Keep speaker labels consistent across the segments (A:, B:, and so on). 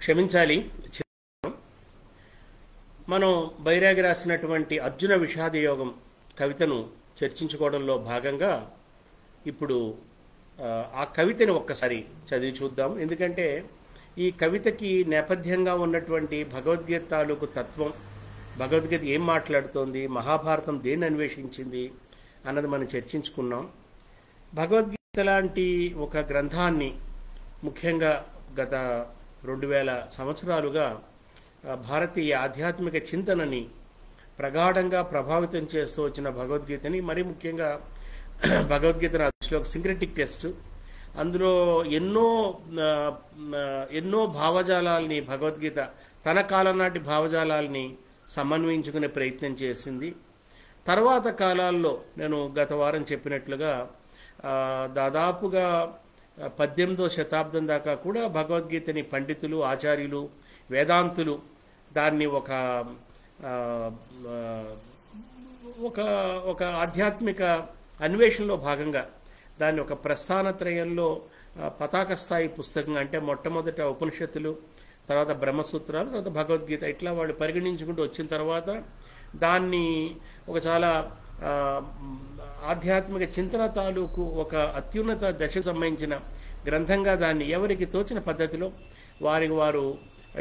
A: క్షమించాలి. మనం బైరాగి రాసినటువంటి అర్జున విషాద యోగం కవితను చర్చించుకోవడంలో భాగంగా ఇప్పుడు ఆ కవితని ఒక్కసారి చదివి చూద్దాం. ఎందుకంటే ఈ కవితకి నేపథ్యంగా ఉన్నటువంటి భగవద్గీత తాలూకు తత్వం, భగవద్గీత ఏం మాట్లాడుతోంది, మహాభారతం దేన్ని అన్వేషించింది అన్నది మనం చర్చించుకున్నాం. భగవద్గీత లాంటి ఒక గ్రంథాన్ని ముఖ్యంగా గత 2000 సంవత్సరాలుగా భారతీయ ఆధ్యాత్మిక చింతనని ప్రగాఢంగా ప్రభావితం చేస్తూ వచ్చిన భగవద్గీతని, మరీ ముఖ్యంగా భగవద్గీత దృష్టిలో ఒక సింక్రెటిక్ టెస్ట్. అందులో ఎన్నో భావజాలాల్ని భగవద్గీత తన కాలం నాటి భావజాలాల్ని సమన్వయించుకునే ప్రయత్నం చేసింది. తర్వాత కాలాల్లో నేను గత వారం చెప్పినట్లుగా దాదాపుగా 18వ శతాబ్దం దాకా కూడా భగవద్గీతని పండితులు, ఆచార్యులు, వేదాంతులు దాన్ని ఒక ఒక ఆధ్యాత్మిక అన్వేషణలో భాగంగా దాన్ని ఒక ప్రస్థానత్రయంలో పతాక స్థాయి పుస్తకంగా, అంటే మొట్టమొదట ఉపనిషత్తులు, తర్వాత బ్రహ్మసూత్రాలు, తర్వాత భగవద్గీత, ఇట్లా వాళ్ళు పరిగణించుకుంటూ వచ్చిన తర్వాత దాన్ని ఒక చాలా ఆధ్యాత్మిక చింతన తాలూకు ఒక అత్యున్నత దశకు సంబంధించిన గ్రంథంగా దాన్ని ఎవరికి తోచిన పద్ధతిలో వారికి వారు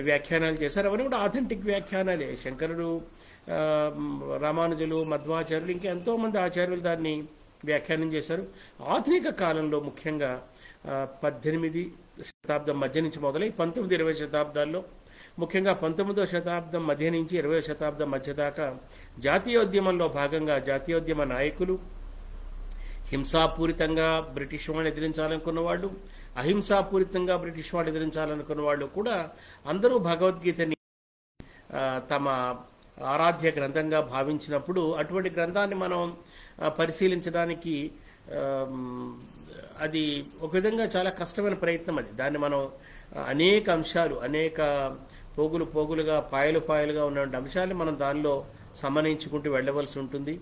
A: వ్యాఖ్యానాలు చేశారు. అవన్నీ కూడా ఆథెంటిక్ వ్యాఖ్యానాలే. శంకరుడు, రామానుజులు, మధ్వాచార్యులు, ఇంకా ఎంతోమంది ఆచార్యులు దాన్ని వ్యాఖ్యానం చేశారు. ఆధునిక కాలంలో ముఖ్యంగా 18వ శతాబ్దం మధ్య నుంచి మొదలై 19, 20 శతాబ్దాల్లో, ముఖ్యంగా 19వ శతాబ్దం మధ్య నుంచి 20వ శతాబ్దం మధ్య దాకా జాతీయోద్యమంలో భాగంగా జాతీయోద్యమ నాయకులు, హింసాపూరితంగా బ్రిటిష్ వాళ్ళని ఎదిరించాలనుకున్న వాళ్ళు, అహింసాపూరితంగా బ్రిటిష్ వాళ్ళు ఎదిరించాలనుకున్న వాళ్ళు కూడా అందరూ భగవద్గీతని తమ ఆరాధ్య గ్రంథంగా భావించినప్పుడు అటువంటి గ్రంథాన్ని మనం పరిశీలించడానికి అది ఒక విధంగా చాలా కష్టమైన ప్రయత్నం. దాన్ని మనం అనేక అంశాలు, అనేక పోగులుగా, పాయలుగా ఉన్న అంశాన్ని మనం దానిలో సమన్వయించుకుంటూ వెళ్ళవలసి ఉంటుంది.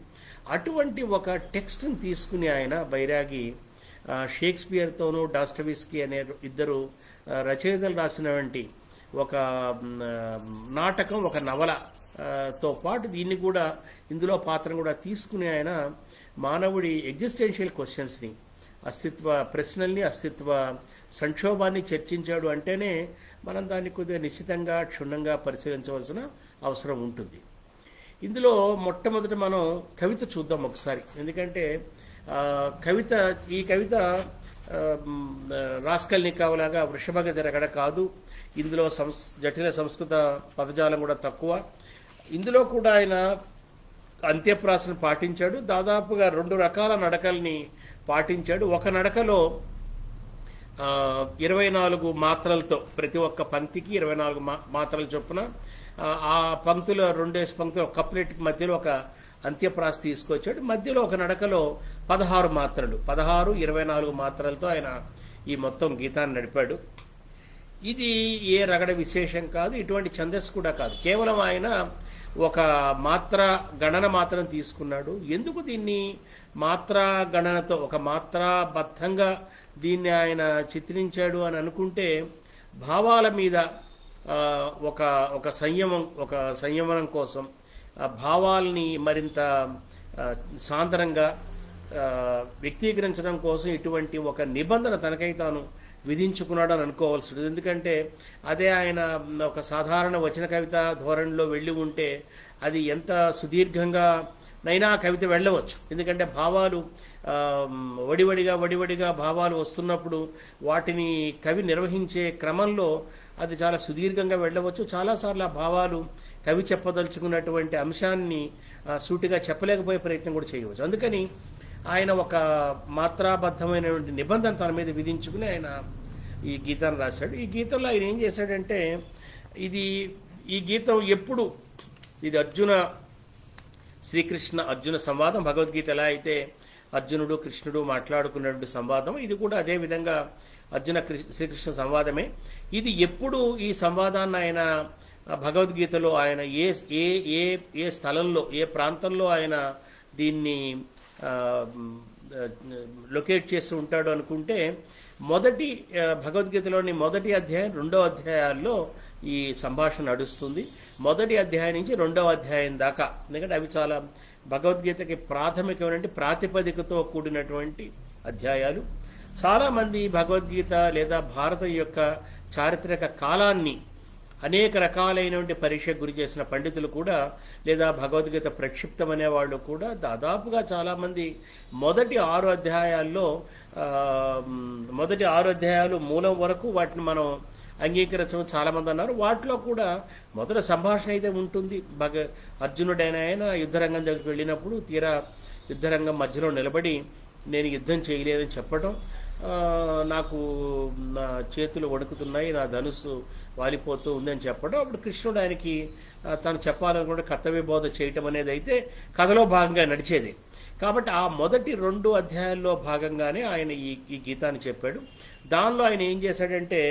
A: అటువంటి ఒక టెక్స్ట్ని తీసుకుని ఆయన బైరాగి షేక్స్పియర్తోనూ డాస్టోవెస్కీ అనే ఇద్దరు రచయితలు రాసినటువంటి ఒక నాటకం, ఒక నవలతో పాటు దీన్ని కూడా, ఇందులో పాత్రను కూడా తీసుకుని ఆయన మానవుడి ఎగ్జిస్టెన్షియల్ క్వశ్చన్స్ని, అస్తిత్వ ప్రశ్నల్ని, అస్తిత్వ సంక్షోభాన్ని చర్చించాడు. అంటేనే మనం దాన్ని కొద్దిగా నిశ్చితంగా, క్షుణ్ణంగా పరిశీలించవలసిన అవసరం ఉంటుంది. ఇందులో మొట్టమొదట మనం కవిత చూద్దాం ఒకసారి. ఎందుకంటే ఈ కవిత రాస్కల్నికోవ్లాగా వృషభగతి రగడ కాదు. ఇందులో జటిల సంస్కృత పదజాలం కూడా తక్కువ. ఇందులో కూడా ఆయన అంత్యప్రాసను పాటించాడు. దాదాపుగా 2 రకాల నడకల్ని పాటించాడు. ఒక నడకలో 24 మాత్రలతో, ప్రతి ఒక్క పంక్తికి 24 మాత్రల చొప్పున ఆ పంక్తుల 2 పంక్తుల కప్లెట్ మధ్యలో ఒక అంత్యప్రాస తీసుకొచ్చాడు. మధ్యలో ఒక నడకలో 16 మాత్రలు, 16, 24 మాత్రలతో ఆయన ఈ మొత్తం గీతాన్ని నడిపాడు. ఇది ఏ రగడ విశేషం కాదు, ఇటువంటి ఛందస్సు కూడా కాదు. కేవలం ఆయన ఒక మాత్ర గణన మాత్రం తీసుకున్నాడు. ఎందుకు దీన్ని మాత్రా గణనతో, ఒక మాత్రాబద్ధంగా దీన్ని ఆయన చిత్రించాడు అని అనుకుంటే, భావాల మీద ఒక సంయమనం కోసం, భావాల్ని మరింత సాంద్రంగా వ్యక్తీకరించడం కోసం ఇటువంటి ఒక నిబంధన తనకై తాను విధించుకున్నాడు అని అనుకోవాల్సి ఉంటుంది. ఎందుకంటే అదే ఆయన ఒక సాధారణ వచన కవిత ధోరణిలో వెళ్ళి ఉంటే అది ఎంత సుదీర్ఘంగా నైనా కవిత వెళ్ళవచ్చు. ఎందుకంటే భావాలు వడివడిగా భావాలు వస్తున్నప్పుడు వాటిని కవి నిర్వహించే క్రమంలో అది చాలా సుదీర్ఘంగా వెళ్ళవచ్చు. చాలాసార్లు ఆ భావాలు కవి చెప్పదలుచుకున్నటువంటి అంశాన్ని సూటిగా చెప్పలేకపోయే ప్రయత్నం కూడా చేయవచ్చు. అందుకని ఆయన ఒక మాత్రాబద్ధమైనటువంటి నిబంధన తన మీద విధించుకుని ఆయన ఈ గీతాన్ని రాశాడు. ఈ గీతంలో ఆయన ఏం చేశాడంటే, ఈ గీతం ఎప్పుడు ఇది శ్రీకృష్ణ అర్జున సంవాదం. భగవద్గీత ఎలా అయితే అర్జునుడు కృష్ణుడు మాట్లాడుకున్నటువంటి సంవాదం, ఇది కూడా అదే విధంగా శ్రీకృష్ణ సంవాదమే. ఇది ఎప్పుడు ఈ సంవాదాన్ని ఆయన భగవద్గీతలో ఆయన ఏ స్థలంలో, ఏ ప్రాంతంలో ఆయన దీన్ని లొకేట్ చేసి ఉంటాడు అనుకుంటే, భగవద్గీతలోని మొదటి అధ్యాయం, 2వ అధ్యాయాల్లో ఈ సంభాషణ నడుస్తుంది. మొదటి అధ్యాయం నుంచి 2వ అధ్యాయం దాకా. ఎందుకంటే అవి చాలా భగవద్గీతకి ప్రాథమికమైన ప్రాతిపదికతో కూడినటువంటి అధ్యాయాలు. చాలామంది భగవద్గీత లేదా భారతం యొక్క చారిత్రక కాలాన్ని అనేక రకాలైనటువంటి పరీక్షకు గురి చేసిన పండితులు కూడా, లేదా భగవద్గీత ప్రక్షిప్తం అనేవాళ్ళు కూడా దాదాపుగా చాలామంది మొదటి 6 అధ్యాయాల్లో మొదటి 6 అధ్యాయాలు మూలం వరకు వాటిని మనం అంగీకరించడం చాలామంది అన్నారు. వాటిలో కూడా మొదటి సంభాషణ అయితే ఉంటుంది. అర్జునుడైన ఆయన యుద్ధరంగం దగ్గరికి వెళ్ళినప్పుడు తీరా యుద్ధరంగం మధ్యలో నిలబడి నేను యుద్ధం చేయలేదని చెప్పడం, నాకు నా చేతులు వణుకుతున్నాయి, నా ధనుస్సు వాలిపోతూ ఉందని చెప్పడం, అప్పుడు కృష్ణుడు ఆయనకి తను చెప్పాలనుకుంటే కర్తవ్య బోధ చేయటం అనేది అయితే కథలో భాగంగా నడిచేది. కాబట్టి ఆ మొదటి 2 అధ్యాయాల్లో భాగంగానే ఆయన ఈ గీతాన్ని చెప్పాడు. దానిలో ఆయన ఏం చేశాడంటే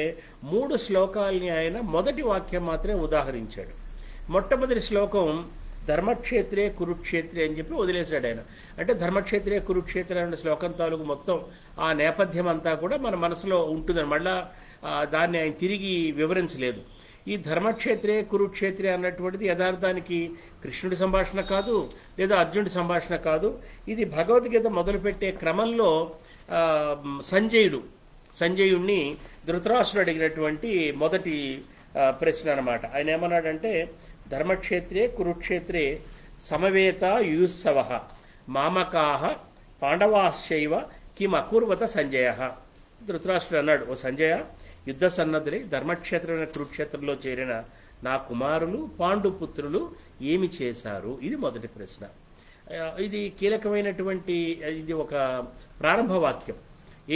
A: 3 శ్లోకాలని ఆయన మొదటి వాక్యం మాత్రమే ఉదాహరించాడు. మొట్టమొదటి శ్లోకం ధర్మక్షేత్రే కురుక్షేత్రే అని చెప్పి వదిలేశాడు ఆయన. అంటే ధర్మక్షేత్రే కురుక్షేత్రే అనే శ్లోకం తాలూకు మొత్తం ఆ నేపథ్యం అంతా కూడా మన మనసులో ఉంటుందని మళ్ళా దాన్ని ఆయన తిరిగి వివరించలేదు. ఈ ధర్మక్షేత్రే కురుక్షేత్రే అన్నటువంటిది యథార్థానికి కృష్ణుడి సంభాషణ కాదు, లేదా అర్జునుడి సంభాషణ కాదు. ఇది భగవద్గీత మొదలుపెట్టే క్రమంలో సంజయుణ్ణి ధృతరాష్ట్రుడు అడిగినటువంటి మొదటి ప్రశ్న అన్నమాట. ఆయన ఏమన్నాడంటే ధర్మక్షేత్రే కురుక్షేత్రే సమవేత యుయుత్సవ మామకాహ పాండవాశ్చైవ కిం అకుర్వత సంజయ. ధృతరాష్ట్రుడు అన్నాడు, ఓ సంజయ, యుద్ధ సన్నద్ధులై ధర్మక్షేత్రమైన కురుక్షేత్రంలో చేరిన నా కుమారులు పాండుపుత్రులు ఏమి చేశారు? ఇది మొదటి ప్రశ్న. ఇది కీలకమైనటువంటి, ఇది ఒక ప్రారంభ వాక్యం.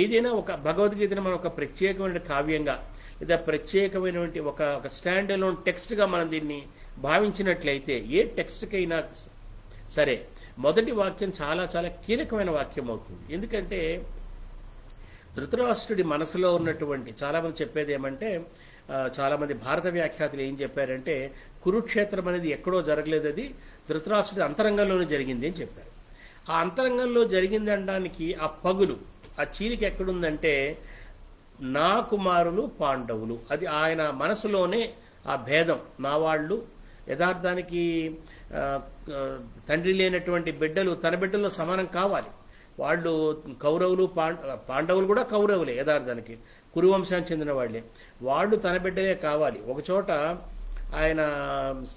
A: ఏదైనా ఒక భగవద్గీతను మనం ఒక ప్రత్యేకమైన కావ్యంగా లేదా ప్రత్యేకమైనటువంటి ఒక స్టాండ్ అలోన్ టెక్స్ట్గా మనం దీన్ని భావించినట్లయితే ఏ టెక్స్ట్కైనా సరే మొదటి వాక్యం చాలా చాలా కీలకమైన వాక్యం అవుతుంది. ఎందుకంటే ధృతరాష్ట్రుడి మనసులో ఉన్నటువంటి, చాలామంది చెప్పేది ఏమంటే, చాలామంది భారత వ్యాఖ్యాతులు ఏం చెప్పారంటే కురుక్షేత్రం అనేది ఎక్కడో జరగలేదు, అది ధృతరాష్ట్రుడి అంతరంగంలోనే జరిగింది అని చెప్పారు. ఆ అంతరంగంలో జరిగింది అనడానికి ఆ పగులు, ఆ చీలిక ఎక్కడుందంటే నా కుమారులు పాండవులు, అది ఆయన మనసులోనే ఆ భేదం. నా వాళ్ళు యథార్థానికి తండ్రి లేనటువంటి బిడ్డలు తన బిడ్డల్లో సమానం కావాలి. వాళ్ళు కౌరవులు పాండవులు కూడా కౌరవులే, యథార్థానికి కురువంశానికి చెందిన వాళ్లే. వాళ్ళు తన బిడ్డలే కావాలి. ఒకచోట ఆయన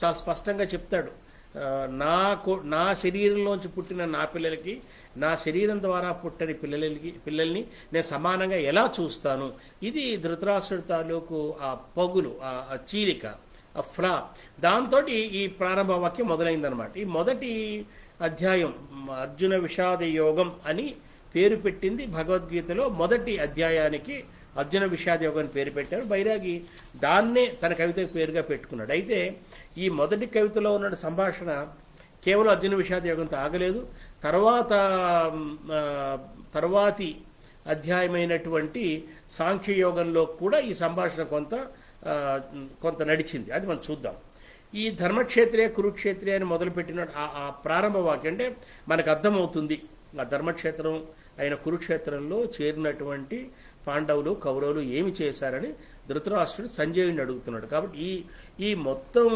A: చాలా స్పష్టంగా చెప్తాడు, నా శరీరంలోంచి పుట్టిన నా పిల్లలకి, నా శరీరం ద్వారా పుట్టని పిల్లల్ని నేను సమానంగా ఎలా చూస్తాను? ఇది ధృతరాష్ట్రుడి తాలూకు ఆ పగులు, ఆ చీలిక, ఆ ఫ్లా. దాంతో ఈ ప్రారంభ వాక్యం మొదలైందనమాట. ఈ మొదటి అధ్యాయం అర్జున విషాద యోగం అని పేరు పెట్టింది భగవద్గీతలో. మొదటి అధ్యాయానికి అర్జున విషాద యోగం అని పేరు పెట్టారు. బైరాగి దాన్నే తన కవిత పేరుగా పెట్టుకున్నాడు. అయితే ఈ మొదటి కవితలో ఉన్న సంభాషణ కేవలం అర్జున విషాద యోగంతో ఆగలేదు. తర్వాతి అధ్యాయమైనటువంటి సాంఖ్యయోగంలో కూడా ఈ సంభాషణ కొంత నడిచింది. అది మనం చూద్దాం. ఈ ధర్మక్షేత్రే కురుక్షేత్రే అని మొదలుపెట్టిన ఆ ప్రారంభ వాక్యం అంటే మనకు అర్థమవుతుంది ఆ ధర్మక్షేత్రం అయిన కురుక్షేత్రంలో చేరినటువంటి పాండవులు కౌరవులు ఏమి చేశారని ధృతరాష్ట్రుడు సంజయుడిని అడుగుతున్నాడు. కాబట్టి ఈ మొత్తం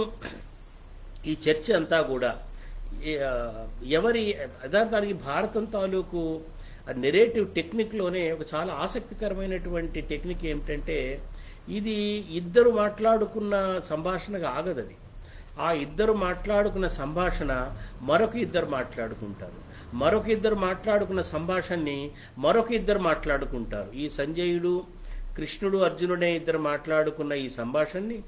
A: ఈ చర్చ అంతా కూడా ఎవరి యథార్థానికి భారతం తాలూకు నెరేటివ్ టెక్నిక్లోనే ఒక చాలా ఆసక్తికరమైనటువంటి టెక్నిక్ ఏమిటంటే, ఇది ఇద్దరు మాట్లాడుకున్న సంభాషణగా ఆగదది. ఆ ఇద్దరు మాట్లాడుకున్న సంభాషణ మరొక ఇద్దరు మాట్లాడుకుంటారు, మరొక ఇద్దరు మాట్లాడుకున్న సంభాషణని మరొక ఇద్దరు మాట్లాడుకుంటారు. ఈ సంజయుడు కృష్ణుడు అర్జునుడే ఇద్దరు మాట్లాడుకున్న ఈ సంభాషణని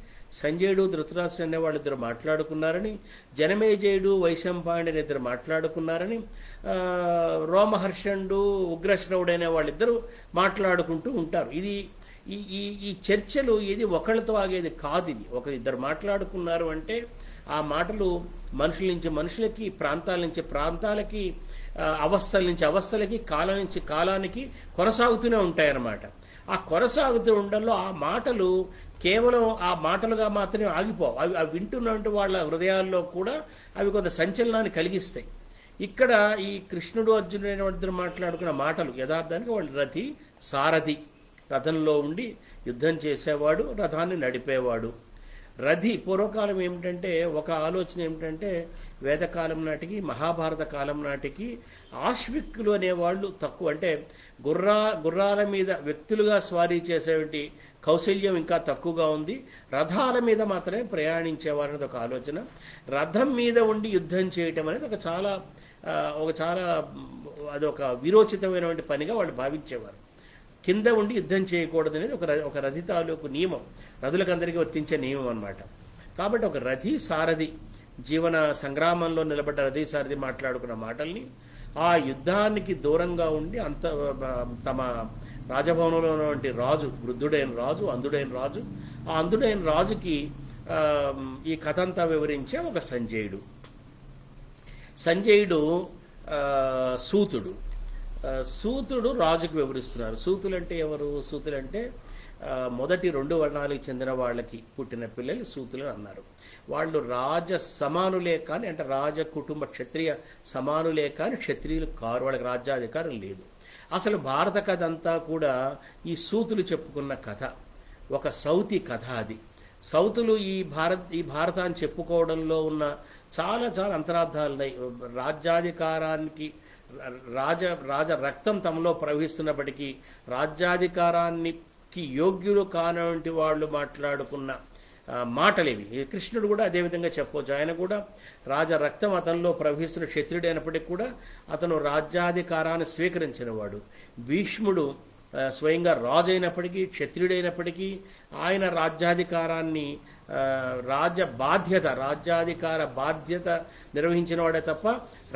A: సంజయుడు ధృతరాష్ట్రుడు అనే వాళ్ళిద్దరు మాట్లాడుకున్నారని, జనమేజయుడు వైశంపాయనుడు అనే ఇద్దరు మాట్లాడుకున్నారని, రోమహర్షణుడు ఉగ్రశ్రవుడు అనే వాళ్ళిద్దరూ మాట్లాడుకుంటూ ఉంటారు. ఇది ఈ చర్చలు ఇది ఒకళ్ళతో ఆగేది కాదు. ఇది ఒక ఇద్దరు మాట్లాడుకున్నారు అంటే ఆ మాటలు మనుషుల నుంచి మనుషులకి, ప్రాంతాల నుంచి ప్రాంతాలకి, అవస్థల నుంచి అవస్థలకి, కాలం నుంచి కాలానికి కొనసాగుతూనే ఉంటాయన్నమాట. ఆ కొనసాగుతూ ఉండడంలో ఆ మాటలు కేవలం ఆ మాటలుగా మాత్రమే ఆగిపోవు. అవి వింటున్నటువంటి వాళ్ళ హృదయాల్లో కూడా అవి కొంత సంచలనాన్ని కలిగిస్తాయి. ఇక్కడ ఈ కృష్ణుడు అర్జునుడు అనే వాళ్ళిద్దరు మాట్లాడుకున్న మాటలు యథార్థానికి వాళ్ళు రథి సారథి, రథంలో ఉండి యుద్ధం చేసేవాడు, రథాన్ని నడిపేవాడు. రథి పూర్వకాలం ఏమిటంటే ఒక ఆలోచన ఏమిటంటే వేదకాలం నాటికి మహాభారత కాలం నాటికి ఆశ్విక్కులు అనేవాళ్ళు తక్కువ, అంటే గుర్రాల మీద వ్యక్తులుగా స్వారీ చేసేటువంటి కౌశల్యం ఇంకా తక్కువగా ఉంది, రథాల మీద మాత్రమే ప్రయాణించేవారనేది ఒక ఆలోచన. రథం మీద ఉండి యుద్ధం చేయటం అనేది చాలా అదొక విరోచితమైనటువంటి పనిగా వాళ్ళు భావించేవారు. కింద ఉండి యుద్ధం చేయకూడదు అనేది ఒక రథి తాలూకు నియమం, రథులకందరికీ వర్తించే నియమం అన్నమాట. కాబట్టి ఒక రథి సారథి జీవన సంగ్రామంలో నిలబడ్డ రథి సారథి మాట్లాడుకున్న మాటల్ని ఆ యుద్ధానికి దూరంగా ఉండి తమ రాజభవనంలో ఉన్నటువంటి రాజు, వృద్ధుడైన రాజు, ఆ అంధుడైన రాజుకి ఈ కథ అంతా వివరించే ఒక సంజయుడు సూతుడు రాజుకు వివరిస్తున్నారు. సూతులంటే ఎవరు? సూతులంటే మొదటి 2 వర్ణాలకు చెందిన వాళ్ళకి పుట్టిన పిల్లలు సూతులు అన్నారు. వాళ్ళు రాజ సమానులే కానీ, అంటే రాజ కుటుంబ క్షత్రియ సమానులే కానీ క్షత్రియులు కారు, వాళ్ళకి రాజ్యాధికారం లేదు. అసలు భారత కథ అంతా కూడా ఈ సూతులు చెప్పుకున్న కథ, ఒక సౌతి కథ. అది సౌతులు ఈ భారతాన్ని చెప్పుకోవడంలో ఉన్న చాలా అంతరార్థాలు ఉన్నాయి. రాజ్యాధికారానికి రాజ రక్తం తమలో ప్రవహిస్తున్నప్పటికీ రాజ్యాధికారానికి యోగ్యులు కానటువంటి వాళ్ళు మాట్లాడుకున్న మాటలేవి. కృష్ణుడు కూడా అదేవిధంగా చెప్పవచ్చు. ఆయన కూడా రాజ రక్తం అతనిలో ప్రవహిస్తున్న క్షత్రియుడు అయినప్పటికీ కూడా అతను రాజ్యాధికారాన్ని స్వీకరించిన వాడు. భీష్ముడు స్వయంగా రాజు అయినప్పటికీ, క్షత్రియుడైనప్పటికీ ఆయన రాజ్యాధికారాన్ని రాజ్యాధికార బాధ్యత నిర్వహించిన వాడే తప్ప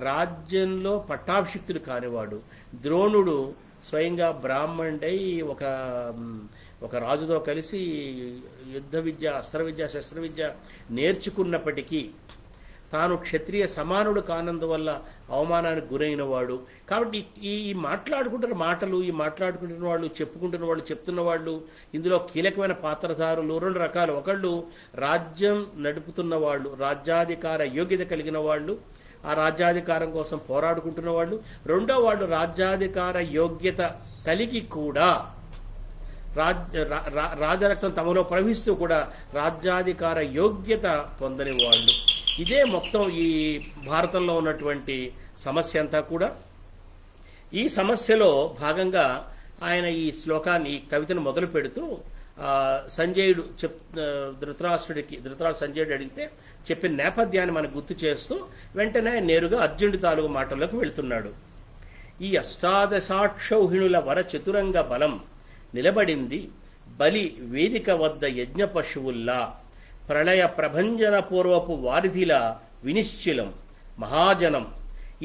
A: రాజ్యంలో పట్టాభిషిక్తుడు కానివాడు. ద్రోణుడు స్వయంగా బ్రాహ్మణుడై ఒక రాజుతో కలిసి యుద్ధ విద్య, అస్త్ర విద్య, శస్త్ర విద్య నేర్చుకున్నప్పటికీ తాను క్షత్రియ సమానుడు కానందువల్ల అవమానానికి గురైన వాడు. కాబట్టి ఈ మాట్లాడుకుంటున్న మాటలు, ఈ మాట్లాడుకుంటున్న వాళ్ళు, చెప్పుకుంటున్న వాళ్ళు, చెప్తున్న వాళ్ళు, ఇందులో కీలకమైన పాత్రధారులు 2 రకాలు. ఒకళ్ళు రాజ్యం నడుపుతున్న వాళ్ళు, రాజ్యాధికార యోగ్యత కలిగిన వాళ్ళు, ఆ రాజ్యాధికారం కోసం పోరాడుకుంటున్న వాళ్ళు. రెండో వాళ్ళు రాజ్యాధికార యోగ్యత కలిగి కూడా రాజరక్తం తమలో ప్రవహిస్తూ కూడా రాజ్యాధికార యోగ్యత పొందని వాళ్ళు. ఇదే మొత్తం ఈ భారతంలో ఉన్నటువంటి సమస్య అంతా కూడా. ఈ సమస్యలో భాగంగా ఆయన ఈ శ్లోకాన్ని, ఈ కవితను మొదలు పెడుతూ సంజయుడు ధృతరాష్ట్రుడు సంజయుడు అడిగితే చెప్పిన నేపథ్యాన్ని మనకు గుర్తు చేస్తూ వెంటనే నేరుగా అర్జునుడి తాలూకు మాటల్లోకి వెళ్తున్నాడు. ఈ అష్టాదశాక్షౌహిణుల వర చతురంగ బలం నిలబడింది బలి వేదిక వద్ద యజ్ఞ పశువుల్లా, ప్రళయ ప్రభంజన పూర్వపు వారిధిలా వినిశ్చిలం మహాజనం.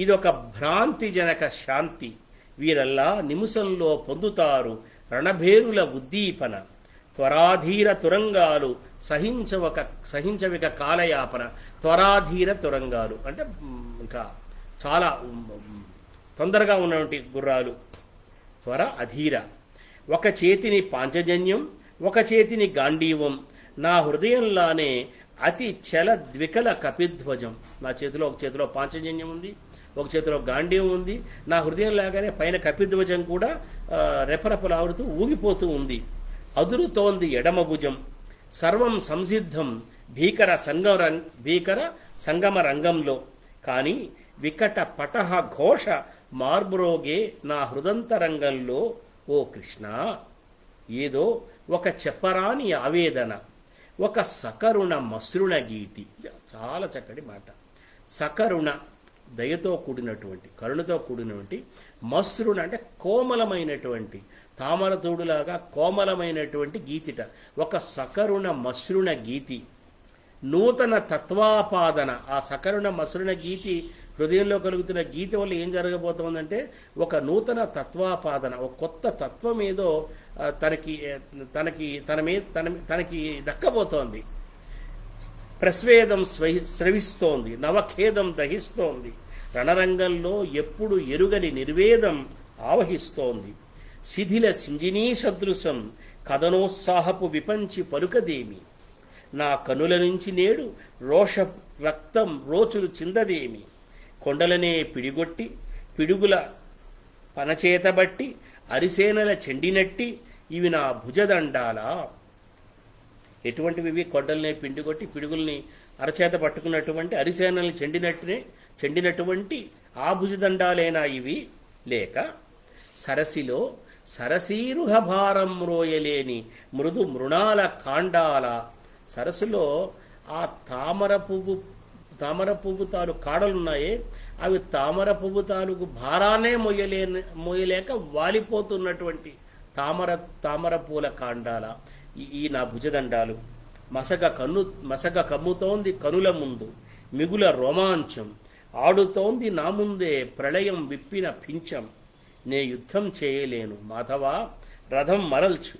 A: ఇదొక భ్రాంతిజనక శాంతి, వీరల్లా నిమిషంలో పొందుతారు రణభేరుల ఉద్దీపన. త్వరాధీర తురంగాలు సహించవిక కాలయాపన. త్వరాధీర తురంగాలు అంటే ఇంకా చాలా తొందరగా ఉన్నటువంటి గుర్రాలు. త్వర అధీర. ఒక చేతిని పాంచజన్యం, ఒక చేతిని గాంధీవం. నా హృదయంలానే అతి చల ద్వికల కపిధ్వజం. నా చేతిలో ఒక చేతిలో పాంచజన్యం ఉంది, ఒక చేతిలో గాంధీవం ఉంది. నా హృదయం లాగానే పైన కపిధ్వజం కూడా రెపరెపలాడుతూ ఊగిపోతూ ఉంది. అదురుతోంది ఎడమ భుజం. సర్వం సంసిద్ధం భీకర సంగమ రంగంలో. కానీ వికట పటహ ఘోష మార్బ్రోగే నా హృదంతరంగంలో. ఓ కృష్ణ, ఏదో ఒక చెప్పరాని ఆవేదన, ఒక సకరుణ మసృణ గీతి. చాలా చక్కటి మాట. సకరుణ దయతో కూడినటువంటి, కరుణతో కూడినటువంటి, మసృణ అంటే కోమలమైనటువంటి, తామరతోడులాగా కోమలమైనటువంటి గీతిట. ఒక సకరుణ మసృణ గీతి, నూతన తత్వాపాదన. ఆ సకరుణ మసృణ గీతి హృదయంలో కలుగుతున్న గీత వల్ల ఏం జరగబోతోందంటే ఒక నూతన తత్వాపాదన, ఒక కొత్త తత్వం ఏదో తనకి దక్కబోతోంది. ప్రస్వేదం స్రవిస్తోంది, నవఖేదం దహిస్తోంది. రణరంగంలో ఎప్పుడు ఎరుగని నిర్వేదం ఆవహిస్తోంది. శిథిల సింజినీ సదృశం కథనోత్సాహపు విపంచి పలుకదేమి. నా కనుల నుంచి నేడు రోష రక్తం రోచులు చిందదేమి. కొండలనే పిడిగొట్టి పిడుగుల పనచేతబట్టి అరిసేనల చెండినట్టి ఇవి నా భుజదండాలా. ఎటువంటివి కొండల్ని పిండి కొట్టి పిడుగుల్ని అరచేత పట్టుకున్నటువంటి అరిసేనల్ని చెండినటువంటి ఆ భుజదండాలేనా ఇవి? లేక సరసిలో సరసీరుహ భారం రోయలేని మృదు మృణాల కాండాల, సరస్సులో ఆ తామర పువ్వు తాలూ కాడలున్నాయే, అవి తామర పువ్వు తాలూకు భారానే మోయలేక వాలిపోతున్నటువంటి తామర పూల కాండాల ఈ నా భుజదండాలు. మసగ కమ్ముతోంది కనుల ముందు మిగుల రోమాంచం, ఆడుతోంది నా ముందే ప్రళయం విప్పిన పించం. నే యుద్ధం చేయలేను మాధవా రథం మరల్చు,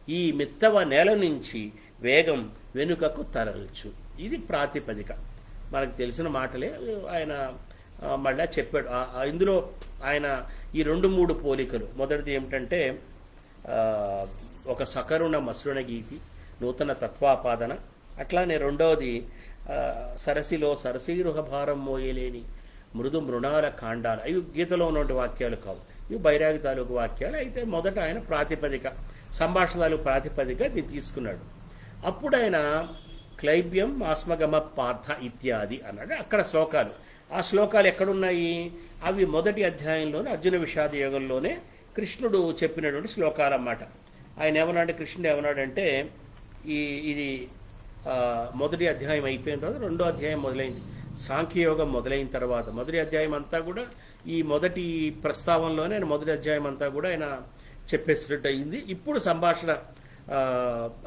A: ఈ మిత్తవ నేల నుంచి వేగం వెనుకకు తరల్చు. ఇది ప్రాతిపదిక, మనకు తెలిసిన మాటలే ఆయన మళ్ళా చెప్పాడు. ఇందులో ఆయన ఈ 2-3 పోలికలు, మొదటిది ఏమిటంటే ఒక సకరుణ మసృణ గీతి నూతన తత్వాపాదన, అట్లానే రెండవది సరసిలో సరసీరుహ భారం మోయలేని మృదు మృణాల కాండాల. ఇవి గీతలో ఉన్నటువంటి వాక్యాలు కావు, ఇవి బైరాగి తాలూకు వాక్యాలు. అయితే మొదట ఆయన ప్రాతిపదిక, సంభాషణ తాలూకు ప్రాతిపదిక దీన్ని తీసుకున్నాడు. అప్పుడు ఆయన క్లైబ్యం ఆస్మగమ పార్థ ఇత్యాది అన్నాడు. అక్కడ శ్లోకాలు, ఆ శ్లోకాలు ఎక్కడున్నాయి? అవి మొదటి అధ్యాయంలోనే అర్జున విషాద యోగంలోనే కృష్ణుడు చెప్పినటువంటి శ్లోకాలు అన్నమాట. ఆయన ఏమన్నాడు, కృష్ణుడు ఏమన్నాడంటే, ఇది మొదటి అధ్యాయం అయిపోయిన తర్వాత రెండో అధ్యాయం మొదలైంది. సాంఖ్యయోగం మొదలైన తర్వాత మొదటి అధ్యాయం అంతా కూడా ఈ మొదటి ప్రస్తావనలోనే ఆయన మొదటి అధ్యాయం అంతా కూడా ఆయన చెప్పేసినట్టు అయింది. ఇప్పుడు సంభాషణ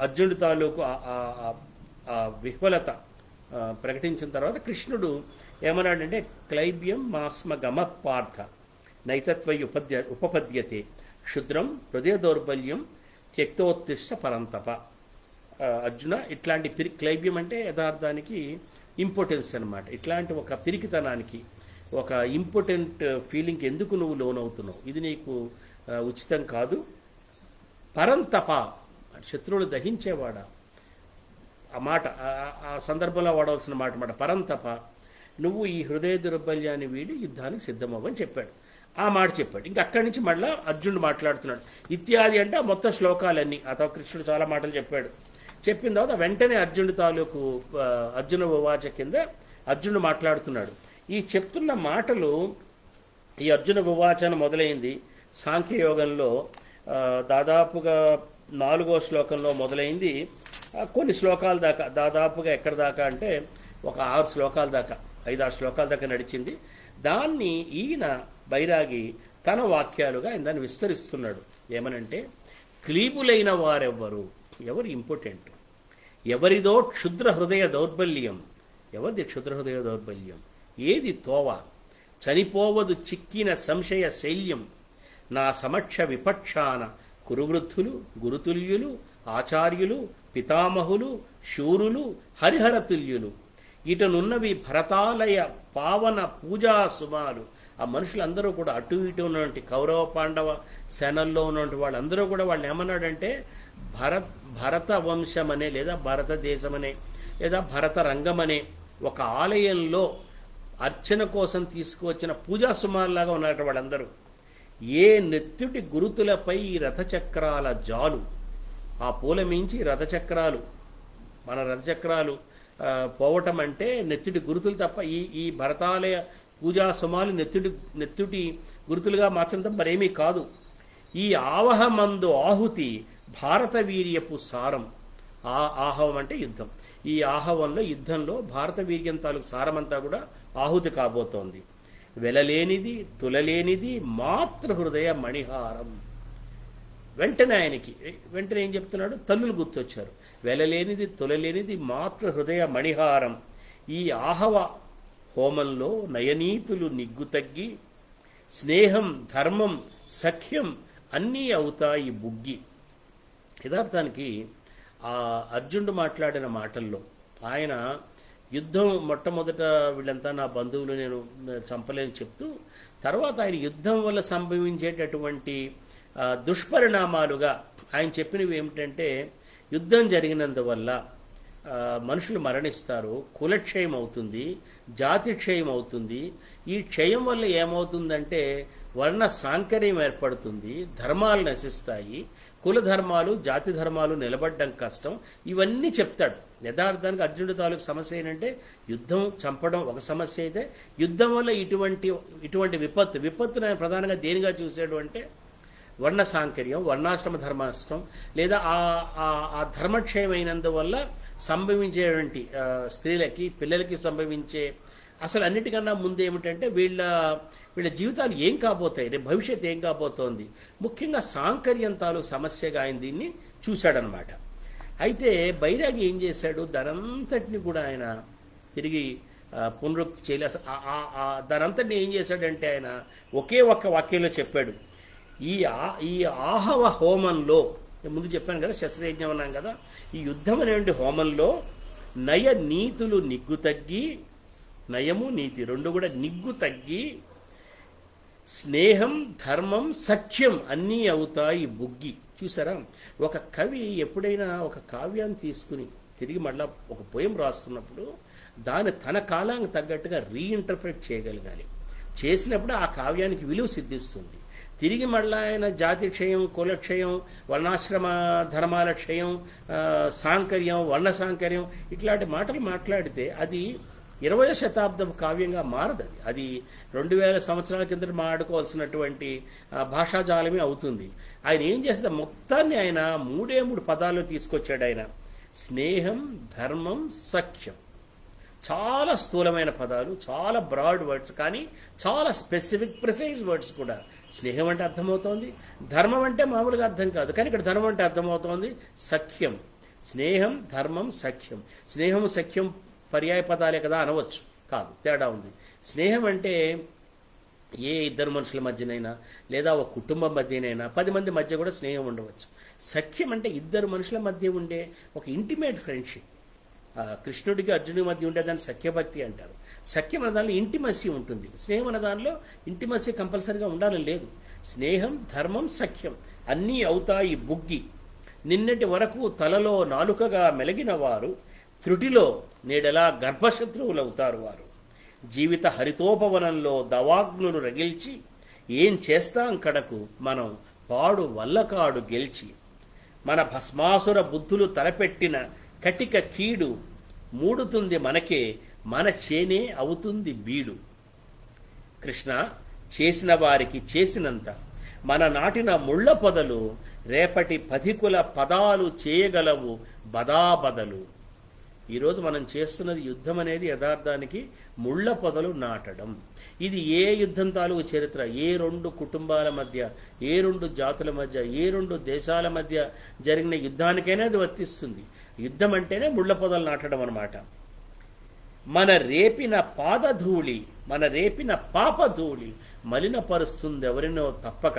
A: అర్జునుడి తాలూకు విహ్వలత ప్రకటించిన తర్వాత కృష్ణుడు ఏమన్నాడంటే, క్లైబ్యం మాస్మ గమ పార్థ నైతత్వై ఉపపద్యతే క్షుద్రం హృదయ దౌర్బల్యం త్యక్తోత్తిష్ట పరంతప. అర్జున, ఇట్లాంటి క్లైబ్యం అంటే యథార్థానికి ఇంపార్టెన్స్ అనమాట. ఇట్లాంటి ఒక పిరికితనానికి, ఒక ఇంపార్టెంట్ ఫీలింగ్కి ఎందుకు నువ్వు లోనవుతున్నావు? ఇది నీకు ఉచితం కాదు. పరంతప, శత్రువులు దహించేవాడా, ఆ మాట ఆ సందర్భంలో వాడవలసిన మాట పరంతప, నువ్వు ఈ హృదయ దౌర్బల్యాన్ని వీడి యుద్ధానికి సిద్ధమవ్వని చెప్పాడు. ఆ మాట చెప్పాడు. ఇంకా అక్కడి నుంచి మళ్ళీ అర్జునుడు మాట్లాడుతున్నాడు. ఇత్యాది అంటే మొత్తం శ్లోకాలన్నీ, అతను కృష్ణుడు చాలా మాటలు చెప్పాడు. చెప్పిన తర్వాత వెంటనే అర్జునుడి తాలూకు అర్జున ఉవాచ కింద అర్జునుడు మాట్లాడుతున్నాడు. ఈ చెప్తున్న మాటలు, ఈ అర్జున ఉవాచన మొదలైంది సాంఖ్యయోగంలో దాదాపుగా 4వ శ్లోకంలో మొదలైంది. కొన్ని శ్లోకాల దాకా, దాదాపుగా ఎక్కడి దాకా అంటే ఒక 6 శ్లోకాల దాకా, 5-6 శ్లోకాల దాకా నడిచింది. దాన్ని ఈయన బైరాగి తన వాక్యాలుగా ఆయన దాన్ని విస్తరిస్తున్నాడు. ఏమనంటే, క్లీబులైన వారెవ్వరు, ఎవరు ఇంపార్టెంట్, ఎవరిదో క్షుద్ర హృదయ దౌర్బల్యం, ఎవరిది క్షుద్ర హృదయ దౌర్బల్యం, ఏది తోవ, చనిపోవదు చిక్కిన సంశయ శైల్యం, నా సమక్ష విపక్షాన కురువృద్ధులు గురుతుల్యులు ఆచార్యులు పితామహులు శూరులు హరిహరతుల్యులు, ఇటనున్నవి భరతాలయ పావన పూజా సుమాలు. ఆ మనుషులందరూ కూడా అటు ఇటు ఉన్నటువంటి కౌరవ పాండవ సేనల్లో ఉన్నటువంటి వాళ్ళందరూ కూడా వాళ్ళు ఏమన్నాడంటే, భరత వంశం అనే లేదా భారతదేశం అనే లేదా భరత రంగం అనే ఒక ఆలయంలో అర్చన కోసం తీసుకువచ్చిన పూజా సుమారులాగా ఉన్నట్టు వాళ్ళందరూ. ఏ నెత్తుటి గురుతులపై ఈ రథచక్రాల జాలు, ఆ పూల మించి రథచక్రాలు, మన రథచక్రాలు పోవటం అంటే నెత్తుటి గురుతులు తప్ప ఈ భరతాలయ పూజా సుమాలు నెత్తుటి గురుతులుగా మార్చడం మరేమీ కాదు. ఈ ఆవహమందు ఆహుతి భారత వీర్యపు సారం. ఆహవం అంటే యుద్ధం. ఈ ఆహవంలో యుద్ధంలో భారత వీర్యం తాలూకు సారమంతా కూడా ఆహుతి కాబోతోంది. వెలలేనిది తులలేనిది మాతృహృదయ మణిహారం. వెంటనే ఏం చెప్తున్నాడు, తల్లులు గుర్తొచ్చారు. వెలలేనిది తులలేనిది మాతృహృదయ మణిహారం. ఈ ఆహవ హోమంలో నయనీతులు నిగ్గు తగ్గి, స్నేహం ధర్మం సఖ్యం అన్నీ అవుతాయి బుగ్గి. యథార్థానికి ఆ అర్జునుడు మాట్లాడిన మాటల్లో ఆయన యుద్ధం మొట్టమొదట వీళ్ళంతా నా బంధువులు, నేను చంపలేని చెప్తూ, తర్వాత ఆయన యుద్ధం వల్ల సంభవించేటటువంటి దుష్పరిణామాలుగా ఆయన చెప్పినవి ఏమిటంటే, యుద్ధం జరిగినందువల్ల మనుషులు మరణిస్తారు, కులక్షయం అవుతుంది, జాతి క్షయం అవుతుంది. ఈ క్షయం వల్ల ఏమవుతుందంటే వర్ణ సాంకర్యం ఏర్పడుతుంది, ధర్మాలు నశిస్తాయి, కుల ధర్మాలు జాతి ధర్మాలు నిలబడడం కష్టం, ఇవన్నీ చెప్తాడు. యథార్థానికి అర్జునుడి తాలూకు సమస్య ఏంటంటే యుద్ధం చంపడం ఒక సమస్య అయితే, యుద్ధం వల్ల ఇటువంటి విపత్తును ఆయన ప్రధానంగా దేనిగా చూశాడు అంటే వర్ణ సాంకర్యం, వర్ణాశ్రమ ధర్మాశ్రమం, లేదా ఆ ధర్మక్షయమైనందువల్ల సంభవించేటువంటి స్త్రీలకి పిల్లలకి సంభవించే అసలు అన్నిటికన్నా ముందు ఏమిటంటే వీళ్ళ జీవితాలు ఏం కాబోతాయి, రేపు భవిష్యత్తు ఏం కాబోతోంది, ముఖ్యంగా సాంకర్యం తాలూకు సమస్యగా ఆయన దీన్ని చూశాడనమాట. అయితే బైరాగి ఏం చేశాడు, దానంతటిని కూడా ఆయన తిరిగి పునరుక్తి చేయలే. దానంతటిని ఏం చేశాడంటే ఆయన ఒకే ఒక్క వాక్యంలో చెప్పాడు. ఈ ఆహవ హోమంలో, ముందు చెప్పాను కదా శస్త్రయజ్ఞం అన్నాం కదా, ఈ యుద్ధం అనేటువంటి హోమంలో నయ నీతులు నిగ్గు తగ్గి, నయము నీతి రెండు కూడా నిగ్గు తగ్గి, స్నేహం ధర్మం సఖ్యం అన్నీ అవుతాయి బుగ్గి. చూసారా, ఒక కవి ఎప్పుడైనా ఒక కావ్యాన్ని తీసుకుని తిరిగి మళ్ళా ఒక పోయం రాస్తున్నప్పుడు దాన్ని తన కాలానికి తగ్గట్టుగా రీఇంటర్ప్రిట్ చేయగలగాలి. చేసినప్పుడు ఆ కావ్యానికి విలువ సిద్ధిస్తుంది. తిరిగి మళ్ళా ఆయన జాతి క్షయం, కులక్షయం, వర్ణాశ్రమ ధర్మాల క్షయం, సాంకర్యం, వర్ణ సాంకర్యం ఇట్లాంటి మాటలు మాట్లాడితే అది 20వ శతాబ్దం కావ్యంగా మారదు. అది 2000 సంవత్సరాల కింద మాట్లాడుకోవాల్సినటువంటి భాషాజాలమే అవుతుంది. ఆయన ఏం చేస్తే మొత్తాన్ని ఆయన 3 పదాల్లో తీసుకొచ్చాడు. ఆయన స్నేహం ధర్మం సఖ్యం, చాలా స్థూలమైన పదాలు, చాలా బ్రాడ్ వర్డ్స్, కానీ చాలా స్పెసిఫిక్ ప్రిసైజ్ వర్డ్స్ కూడా. స్నేహం అంటే అర్థమవుతోంది, ధర్మం అంటే మామూలుగా అర్థం కాదు, కానీ ఇక్కడ ధర్మం అంటే అర్థమవుతోంది. సఖ్యం, స్నేహం ధర్మం సఖ్యం. స్నేహం సఖ్యం పర్యాయ పదాలే కదా అనవచ్చు, కాదు, తేడా ఉంది. స్నేహం అంటే ఏ ఇద్దరు మనుషుల మధ్యనైనా, లేదా ఒక కుటుంబం మధ్యనైనా, 10 మంది మధ్య కూడా స్నేహం ఉండవచ్చు. సఖ్యం అంటే ఇద్దరు మనుషుల మధ్య ఉండే ఒక ఇంటిమేట్ ఫ్రెండ్షిప్. కృష్ణుడికి అర్జునుడి మధ్య ఉండే దాన్ని సఖ్యభక్తి అంటారు. సఖ్యం అనే దానిలో ఇంటిమసీ ఉంటుంది, స్నేహం అనే దానిలో ఇంటిమసీ కంపల్సరీగా ఉండాలని లేదు. స్నేహం ధర్మం సఖ్యం అన్నీ అవుతాయి బుగ్గి, నిన్నటి వరకు తలలో నాలుకగా మెలిగిన వారు త్రుటిలో నేడెలా గర్భశత్రువులవుతారు వారు. జీవిత హరితోపవనంలో దవాగ్నులు రగిల్చి ఏం చేస్తాం కడకు మనం పాడు వల్లకాడు గెల్చి. మన భస్మాసుర బుద్ధులు తలపెట్టిన కటిక కీడు మూడుతుంది మనకే, మన చేనే అవుతుంది బీడు. కృష్ణ, చేసిన వారికి చేసినంత మన నాటిన ముళ్ళ పొదలు రేపటి పధికుల పదాలు చేయగలవు బదాబదలు. ఈరోజు మనం చేస్తున్నది యుద్ధం అనేది యథార్థానికి ముళ్ళ పొదలు నాటడం. ఇది ఏ యుద్ధం తాలూకు చరిత్ర, ఏ 2 కుటుంబాల మధ్య, ఏ 2 జాతుల మధ్య, ఏ 2 దేశాల మధ్య జరిగిన యుద్ధానికైనా అది వర్తిస్తుంది. యుద్ధం అంటేనే ముళ్ళ పొదలు నాటడం అన్నమాట. మన రేపిన పాదధూళి, మన రేపిన పాపధూళి మలినపరుస్తుంది ఎవరినో తప్పక.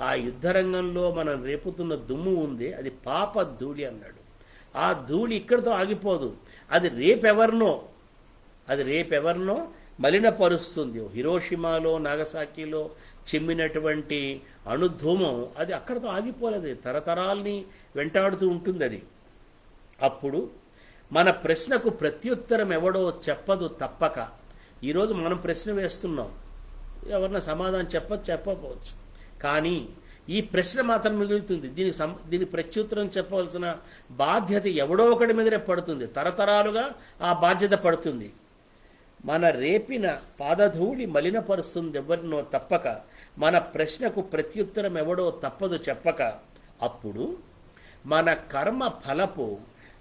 A: ఆ యుద్ధరంగంలో మనం రేపుతున్న దుమ్ము ఉంది, అది పాప ధూళి అన్నాడు. ఆ ధూళి ఇక్కడితో ఆగిపోదు, అది రేపెవరినో మలినపరుస్తుంది. హిరోషిమాలో నాగసాకిలో చిమ్మినటువంటి అణుధూమం అది అక్కడితో ఆగిపోలేదు, తరతరాల్ని వెంటాడుతూ ఉంటుంది అది. అప్పుడు మన ప్రశ్నకు ప్రత్యుత్తరం ఎవడో చెప్పదు తప్పక. ఈరోజు మనం ప్రశ్న వేస్తున్నాం, ఎవరన్నా సమాధానం చెప్పకపోవచ్చు, కానీ ఈ ప్రశ్న మాత్రం మిగులుతుంది. దీని ప్రత్యుత్తరం చెప్పవలసిన బాధ్యత ఎవడో ఒకటి మీదనే పడుతుంది, తరతరాలుగా ఆ బాధ్యత పడుతుంది. మన రేపిన పాదధూళి మలినపరుస్తుంది ఎవరినో తప్పక, మన ప్రశ్నకు ప్రత్యుత్తరం ఎవడో తప్పదు చెప్పక. అప్పుడు మన కర్మ ఫలపు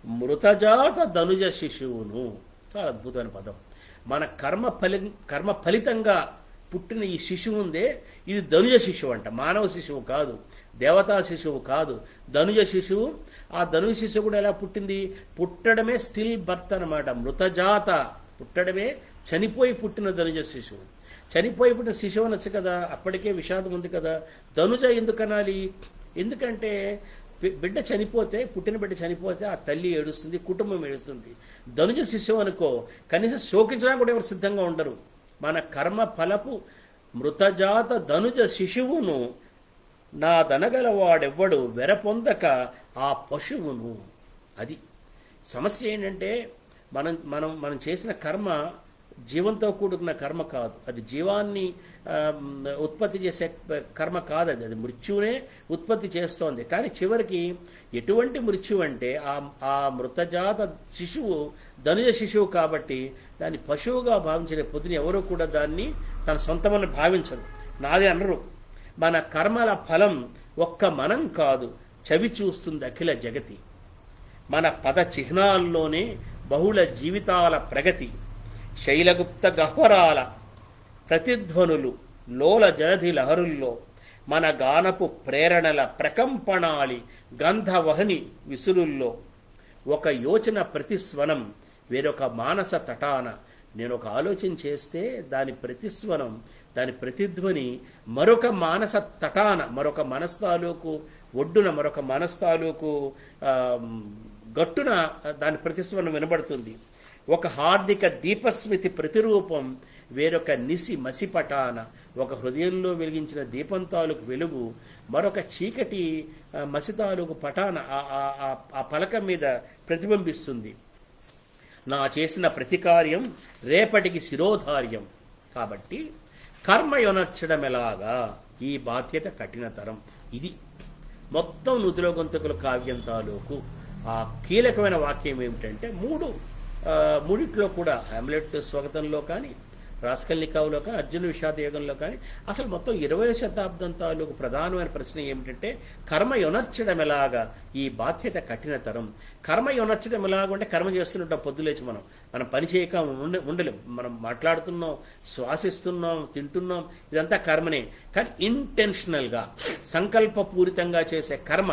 A: మృతజాత ధనుజ శిశువును. చాలా అద్భుతమైన పదం. మన కర్మ ఫలితంగా పుట్టిన ఈ శిశువు ఉందే, ఇది ధనుజ శిశువు అంట, మానవ శిశువు కాదు, దేవతా శిశువు కాదు, ధనుజ శిశువు. ఆ ధనుజ శిశువు కూడా ఎలా పుట్టింది, పుట్టడమే స్టిల్ బర్త్ అనమాట. మృతజాత పుట్టడమే, చనిపోయి పుట్టిన ధనుజ శిశువు. చనిపోయి పుట్టిన శిశువు అనొచ్చు కదా, అప్పటికే విషాదం ఉంది కదా. ధనుజ ఎందుకు అనాలి, ఎందుకంటే బిడ్డ చనిపోతే, పుట్టిన బిడ్డ చనిపోతే ఆ తల్లి ఏడుస్తుంది, కుటుంబం ఏడుస్తుంది. ధనుజ శిశువు అనుకో, కనీసం శోకించడానికి కూడా ఎవరు సిద్ధంగా ఉండరు. మన కర్మ ఫలపు మృతజాత ధనుజ శిశువును నా దనగలవాడెవ్వడు వెరపొందక ఆ పశువును. అది సమస్య. ఏంటంటే మనం చేసిన కర్మ జీవంతో కూడుకున్న కర్మ కాదు, అది జీవాన్ని ఉత్పత్తి చేసే కర్మ కాదు, అది మృత్యువునే ఉత్పత్తి చేస్తోంది. కానీ చివరికి ఎటువంటి మృత్యు అంటే ఆ మృతజాత శిశువు ధనుజ శిశువు కాబట్టి దాన్ని పశువుగా భావించిన పొద్దున ఎవరూ కూడా దాన్ని తన సొంతమని భావించరు, నాది అనరు. మన కర్మల ఫలం ఒక్క మనం కాదు, చవి చూస్తుంది అఖిల జగతి. మన పద చిహ్నాల్లోనే బహుళ జీవితాల ప్రగతి. శైలగుప్త గహ్వరాల ప్రతిధ్వనులు లోల జలధి లహరుల్లో మన గానపు ప్రేరణల ప్రకంపణాలి గంధవహని విసురుల్లో ఒక యోచన ప్రతిస్వనం వేరొక మానస తటాన. నేను ఒక ఆలోచన చేస్తే దాని ప్రతిస్వనం, దాని ప్రతిధ్వని మరొక మానస తటాన, మరొక మనస్తాలోకు ఒడ్డున, మరొక మనస్తాలోకు గట్టున దాని ప్రతిస్వనం వినబడుతుంది. ఒక హార్దిక దీపస్మితి ప్రతిరూపం వేరొక నిసి మసిపటాన. ఒక హృదయంలో వెలిగించిన దీపం తాలూకు వెలుగు మరొక చీకటి మసితాలూకు పటాన ఆ పలక మీద ప్రతిబింబిస్తుంది. నా చేసిన ప్రతికార్యం రేపటికి శిరోధార్యం. కాబట్టి కర్మయొనర్చడం ఎలాగా, ఈ బాధ్యత కఠినతరం. ఇది మొత్తం నుతిలో గొంతుకుల కావ్యం తాలూకు ఆ కీలకమైన వాక్యం ఏమిటంటే మూడిట్లో కూడా హామ్లెట్ స్వాగతంలో కానీ, రాస్కల్నికావులో కానీ, అర్జున విషాద యోగంలో కానీ, అసలు మొత్తం 20వ శతాబ్దం తాలూకు ప్రధానమైన ప్రశ్న ఏమిటంటే కర్మ యొనర్చడం ఎలాగా, ఈ బాధ్యత కఠినతరం. కర్మ యొనర్చడం ఎలాగంటే కర్మ చేస్తుంటాం, పొద్దులేచి మనం పని చేయక ఉండలేం. మనం మాట్లాడుతున్నాం, శ్వాసిస్తున్నాం, తింటున్నాం, ఇదంతా కర్మనే. కానీ ఇంటెన్షనల్గా సంకల్పపూరితంగా చేసే కర్మ,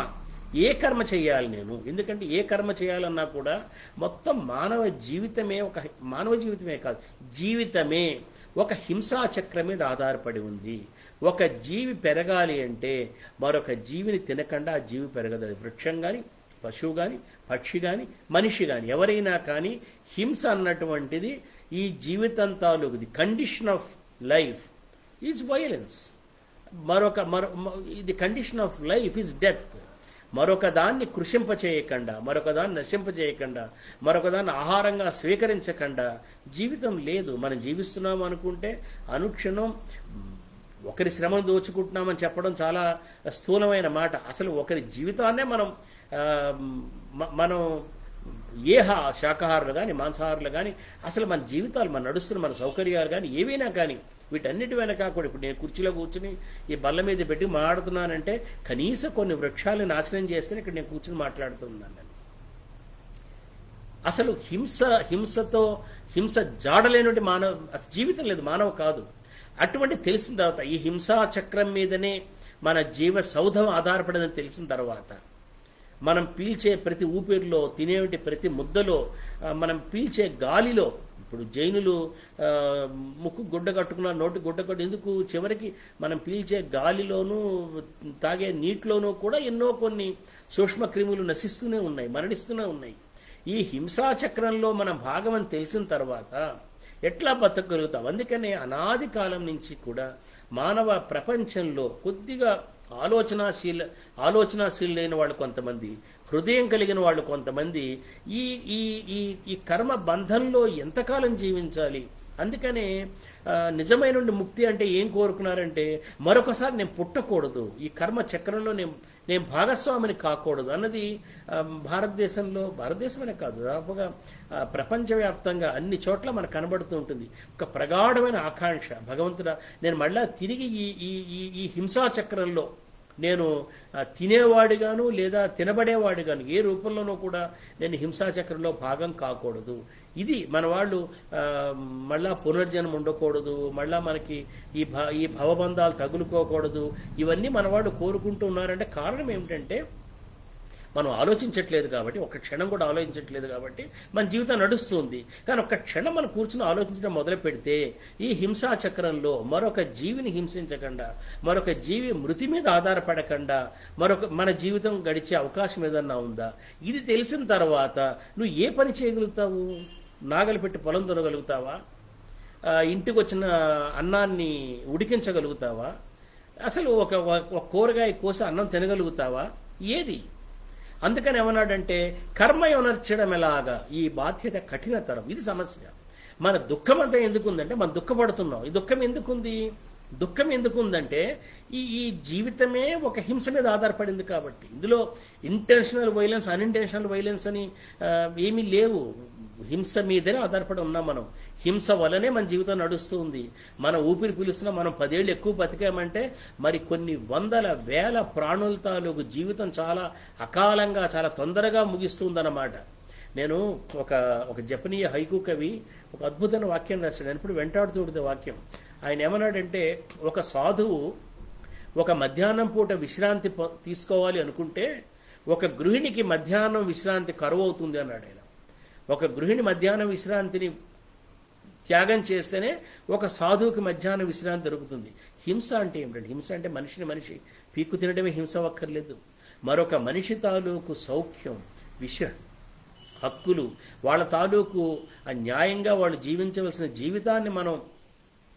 A: ఏ కర్మ చేయాలి నేను, ఎందుకంటే ఏ కర్మ చేయాలన్నా కూడా మొత్తం మానవ జీవితమే కాదు, జీవితమే ఒక హింసా చక్రం మీద ఆధారపడి ఉంది. ఒక జీవి పెరగాలి అంటే మరొక జీవిని తినకుండా ఆ జీవి పెరగదు. అది వృక్షం కానీ, పశువు కానీ, పక్షి కానీ, మనిషి కానీ, ఎవరైనా కానీ హింస అన్నటువంటిది ఈ జీవితం తాలూకుది. Condition of life is violence. ఇది condition of life is death. మరొక దాన్ని కృషింపచేయకుండా, మరొక దాన్ని నశింపచేయకుండా, మరొక దాన్ని ఆహారంగా స్వీకరించకుండా జీవితం లేదు. మనం జీవిస్తున్నాం అనుకుంటే అనుక్షణం ఒకరి శ్రమను దోచుకుంటున్నామని చెప్పడం చాలా స్థూలమైన మాట. అసలు ఒకరి జీవితాన్నే మనం శాకాహారులు కానీ, మాంసాహారులు కానీ, అసలు మన జీవితాలు, మన నడుస్తున్న మన సౌకర్యాలు కానీ, ఏవైనా కానీ వీటన్నిటి వెనక కూడా ఇప్పుడు నేను కుర్చీలో కూర్చుని ఈ బల్ల మీద పెట్టి మాట్లాడుతున్నానంటే కనీసం కొన్ని వృక్షాలను నాశనం చేస్తేనే ఇక్కడ నేను కూర్చుని మాట్లాడుతున్నాను. అసలు హింస జాడలేనటువంటి జీవితం లేదు, మానవ కాదు. అటువంటి తెలిసిన తర్వాత ఈ హింసా చక్రం మీదనే మన జీవ సౌధం ఆధారపడదని తెలిసిన తర్వాత మనం పీల్చే ప్రతి ఊపిరిలో, తినేటి ప్రతి ముద్దలో, మనం పీల్చే గాలిలో, ఇప్పుడు జైనులు ముక్కు గుడ్డ కట్టుకున్నారు, నోటి గుడ్డ కట్టు ఎందుకు, చివరికి మనం పీల్చే గాలిలోనూ తాగే నీటిలోనూ కూడా ఎన్నో కొన్ని సూక్ష్మ క్రిములు నశిస్తూనే ఉన్నాయి, మరణిస్తూనే ఉన్నాయి. ఈ హింసా చక్రంలో మనం భాగమని తెలిసిన తర్వాత ఎట్లా బతకగలుగుతాం? అందుకనే అనాది కాలం నుంచి కూడా మానవ ప్రపంచంలో కొద్దిగా ఆలోచనాశీలైన వాళ్ళు కొంతమంది, హృదయం కలిగిన వాళ్ళు కొంతమంది ఈ కర్మ బంధంలో ఎంతకాలం జీవించాలి. అందుకనే నిజమైన ముక్తి అంటే ఏం కోరుకున్నారంటే మరొకసారి నేను పుట్టకూడదు, ఈ కర్మ చక్రంలో నేను భాగస్వామిని కాకూడదు అన్నది భారతదేశమనే కాదు, దాదాపుగా ప్రపంచవ్యాప్తంగా అన్ని చోట్ల మనకు కనబడుతూ ఉంటుంది. ఒక ప్రగాఢమైన ఆకాంక్ష, భగవంతుడా నేను మళ్ళా తిరిగి ఈ హింసా చక్రంలో నేను తినేవాడిగాను లేదా తినబడేవాడిగాను ఏ రూపంలోనూ కూడా నేను హింసాచక్రంలో భాగం కాకూడదు. ఇది మన వాళ్ళు మళ్ళా పునర్జన్మ ఉండకూడదు, మళ్ళా మనకి ఈ భవబంధాలు తగులుకోకూడదు, ఇవన్నీ మన వాళ్ళు కోరుకుంటూ ఉన్నారంటే కారణం ఏమిటంటే మనం ఆలోచించట్లేదు కాబట్టి, ఒక్క క్షణం కూడా ఆలోచించట్లేదు కాబట్టి మన జీవితం నడుస్తుంది. కానీ ఒక్క క్షణం మనం కూర్చుని ఆలోచించడం మొదలు పెడితే ఈ హింసా చక్రంలో మరొక జీవిని హింసించకుండా, మరొక జీవి మృతి మీద ఆధారపడకుండా మన జీవితం గడిచే అవకాశం ఏదన్నా ఉందా? ఇది తెలిసిన తర్వాత నువ్వు ఏ పని చేయగలుగుతావు? నాగలి పెట్టి పొలం దున్నగలుగుతావా? ఇంటికి వచ్చిన అన్నాన్ని ఉడికించగలుగుతావా? అసలు ఒక కూరగాయ కోసి అన్నం తినగలుగుతావా? ఏది? అందుకని ఏమన్నాడంటే కర్మ యొనర్చడం ఎలాగా, ఈ బాధ్యత కఠినతరం. ఇది సమస్య. మన దుఃఖం అంతా ఎందుకుందంటే మనం దుఃఖపడుతున్నాం. ఈ దుఃఖం ఎందుకుంది? దుఃఖం ఎందుకుందంటే ఈ జీవితమే ఒక హింస మీద ఆధారపడింది కాబట్టి. ఇందులో ఇంటెన్షనల్ వైలెన్స్, అన్ఇంటెన్షనల్ వైలెన్స్ అని ఏమీ లేవు. హింస మీదనే ఆధారపడి ఉన్నాం మనం. హింస వల్లనే మన జీవితం నడుస్తూ ఉంది. మన ఊపిరి పీలుస్తున్నా మనం 10 ఏళ్ళు ఎక్కువ బతికామంటే మరి కొన్ని వందల వేల ప్రాణుల తాలూకు జీవితం చాలా అకాలంగా చాలా తొందరగా ముగిస్తుందన్నమాట. నేను ఒక జపనీయ హైకు కవి ఒక అద్భుతమైన వాక్యం రాశాడు. నేను ఇప్పుడు వెంటాడుతూ వాక్యం. ఆయన ఏమన్నాడంటే, ఒక సాధువు ఒక మధ్యాహ్నం పూట విశ్రాంతి తీసుకోవాలి అనుకుంటే ఒక గృహిణికి మధ్యాహ్నం విశ్రాంతి కరువు అవుతుంది అన్నాడు ఆయన. ఒక గృహిణి మధ్యాహ్నం విశ్రాంతిని త్యాగం చేస్తేనే ఒక సాధువుకి మధ్యాహ్నం విశ్రాంతి దొరుకుతుంది. హింస అంటే ఏమిటంటే, హింస అంటే మనిషి పీక్కు తినడమే హింస అక్కర్లేదు. మరొక మనిషి తాలూకు సౌఖ్యం, హక్కులు, వాళ్ళ తాలూకు న్యాయంగా వాళ్ళు జీవించవలసిన జీవితాన్ని మనం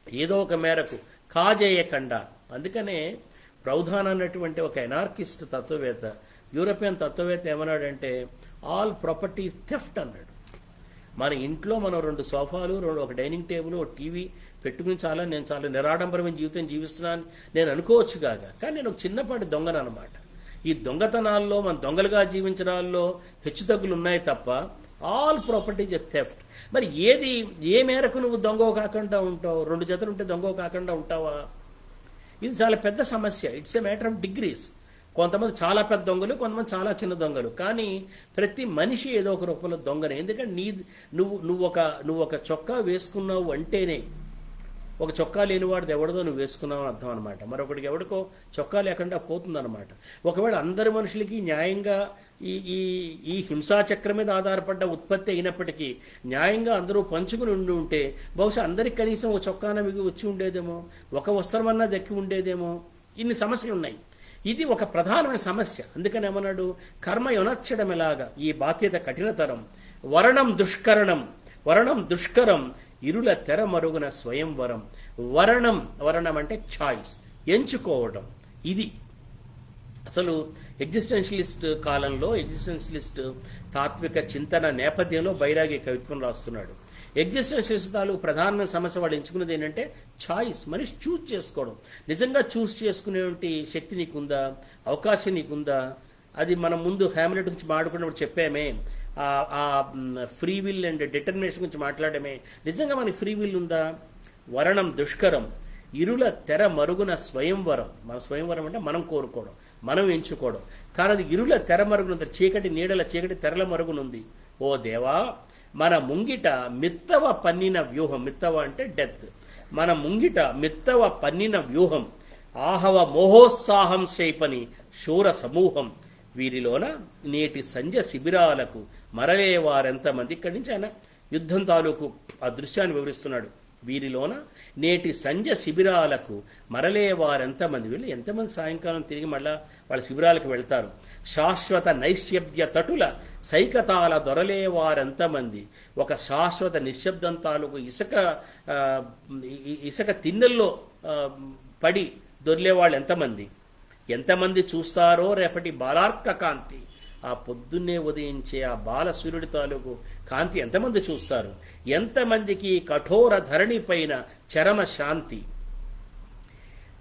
A: ఏదో ఒక మేరకు కాజేయకుండా. అందుకనే ప్రౌధాన్ అన్నటువంటి ఒక ఎనార్కిస్ట్ తత్వవేత్త, యూరోపియన్ తత్వవేత్త ఏమన్నాడంటే, ఆల్ ప్రాపర్టీ థెఫ్ట్ అన్నాడు. మన ఇంట్లో మనం 2 సోఫాలు, ఒక డైనింగ్ టేబుల్, ఒక టీవీ పెట్టుకుని నేను చాలా నిరాడంబరమైన జీవితం జీవిస్తున్నాను నేను అనుకోవచ్చు కాగా, కానీ నేను ఒక చిన్నపాటి దొంగను అనమాట. ఈ దొంగతనాల్లో మన దొంగలుగా జీవించడాల్లో హెచ్చుతగ్గులు ఉన్నాయి తప్ప ఆల్ ప్రాపర్టీస్ ఎ థెఫ్ట్. మరి ఏ మేరకు నువ్వు దొంగ కాకుండా ఉంటావు? 2 జతలు ఉంటే దొంగ కాకుండా ఉంటావా? ఇది చాలా పెద్ద సమస్య. It's a matter of degrees. కొంతమంది చాలా పెద్ద దొంగలు, కొంతమంది చాలా చిన్న దొంగలు. కానీ ప్రతి మనిషి ఏదో ఒక రూపంలో దొంగనే. ఎందుకంటే నువ్వు ఒక చొక్కా వేసుకున్నావు అంటేనే, ఒక చొక్కా లేనివాడిది ఎవరిదో నువ్వు వేసుకున్నావు అని అర్థం అనమాట. మరొకటికి ఎవరికో చొక్కా లేకుండా పోతుందన్నమాట. ఒకవేళ అందరి మనుషులకి న్యాయంగా ఈ హింసాచక్రం మీద ఆధారపడ్డ ఉత్పత్తి అయినప్పటికీ న్యాయంగా అందరూ పంచుకుని ఉంటే బహుశా అందరికి కనీసం ఒక చొక్కాన మిగి వచ్చి ఉండేదేమో, ఒక వస్త్రమన్నా దక్కి ఉండేదేమో. ఇన్ని సమస్యలు ఉన్నాయి. ఇది ఒక ప్రధానమైన సమస్య. అందుకని ఏమన్నాడు, కర్మ యొనర్చడం ఎలాగా, ఈ బాధ్యత కఠినతరం, వరణం దుష్కరం ఇరుల తెర మరుగున స్వయంవరం. వరణం అంటే చాయిస్, ఎంచుకోవడం. ఇది అసలు ఎగ్జిస్టెన్షియలిస్ట్ కాలంలో, ఎగ్జిస్టెన్షియలిస్ట్ తాత్విక చింతన నేపథ్యంలో బైరాగి కవిత్వం రాస్తున్నాడు. ఎగ్జిస్టెన్షియలిస్ట్ తాలూకు ప్రధానమైన సమస్య వాళ్ళు ఎంచుకున్నది ఏంటంటే చాయిస్, మనిషి చూస్ చేసుకోవడం. నిజంగా చూస్ చేసుకునేటువంటి శక్తి నీకుందా, అవకాశం నీకుందా? అది మనం ముందు హ్యామ్లెట్ గురించి మాట్లాడుకున్నప్పుడు చెప్పామే, ఆ ఫ్రీ విల్ అండ్ డిటర్మినేషన్ గురించి మాట్లాడమే. నిజంగా మనకి ఫ్రీ విల్ ఉందా? వరణం దుష్కరం ఇరుల తెర మరుగున స్వయంవరం. మన స్వయంవరం అంటే మనం కోరుకోవడం, మనం ఎంచుకోవడం. కానీ అది ఇరుల తెర మరుగున, చీకటి తెరల మరుగునుంది. ఓ దేవా, మన ముంగిట మిత్తవ పన్నిన వ్యూహం. మిత్తవ అంటే డెత్. మన ముంగిట మిత్తవ పన్నిన వ్యూహం, ఆహవ మోహోత్సాహం శైపని శూర సమూహం. వీరిలోన నేటి సంధ్య శిబిరాలకు మరలేవారెంతమంది. ఇక్కడి నుంచి ఆయన యుద్ధం తాలూకు ఆ దృశ్యాన్ని వివరిస్తున్నాడు. వీరిలోన నేటి సంధ్య శిబిరాలకు మరలేవారెంతమంది. వీళ్ళు ఎంతమంది సాయంకాలం తిరిగి మళ్ళా వాళ్ళ శిబిరాలకు వెళ్తారు. శాశ్వత నైశ్యబ్ద్య తటుల సైకతాల దొరలేవారెంతమంది. ఒక శాశ్వత నిశ్శబ్దం తాలూకు ఇసుక తిన్నెల్లో పడి దొరిలేవాళ్ళు ఎంతమంది చూస్తారో రేపటి బాలార్క కాంతి. ఆ పొద్దున్నే ఉదయించే ఆ బాల సూర్యుడి తాలూకు కాంతి ఎంతమంది చూస్తారు? ఎంతమందికి కఠోర ధరణి పైన చరమ శాంతి.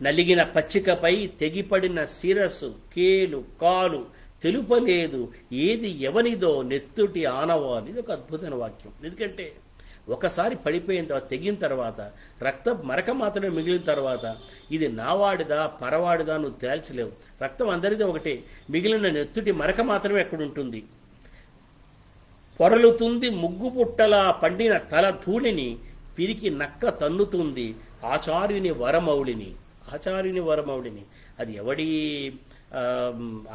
A: నలిగిన పచ్చికపై తెగిపడిన శిరస్సు, కేలు, కాలు తెలుపలేదు ఏది ఎవనిదో నెత్తుటి ఆనవాలు. ఇది ఒక అద్భుతమైన వాక్యం. ఎందుకంటే ఒకసారి పడిపోయిన తర్వాత, తెగిన తర్వాత, రక్త మరక మాత్రమే మిగిలిన తర్వాత ఇది నావాడిదా పరవాడిదా నువ్వు తేల్చలేవు. రక్తం అందరిది ఒకటే, మిగిలిన నెత్తుటి మరక మాత్రమే ఎక్కడుంటుంది. పొరలుతుంది ముగ్గు పుట్టలా పండిన తల ధూళిని, పిరికి నక్క తన్నుతుంది ఆచార్యుని వరమౌళిని. అది ఎవడి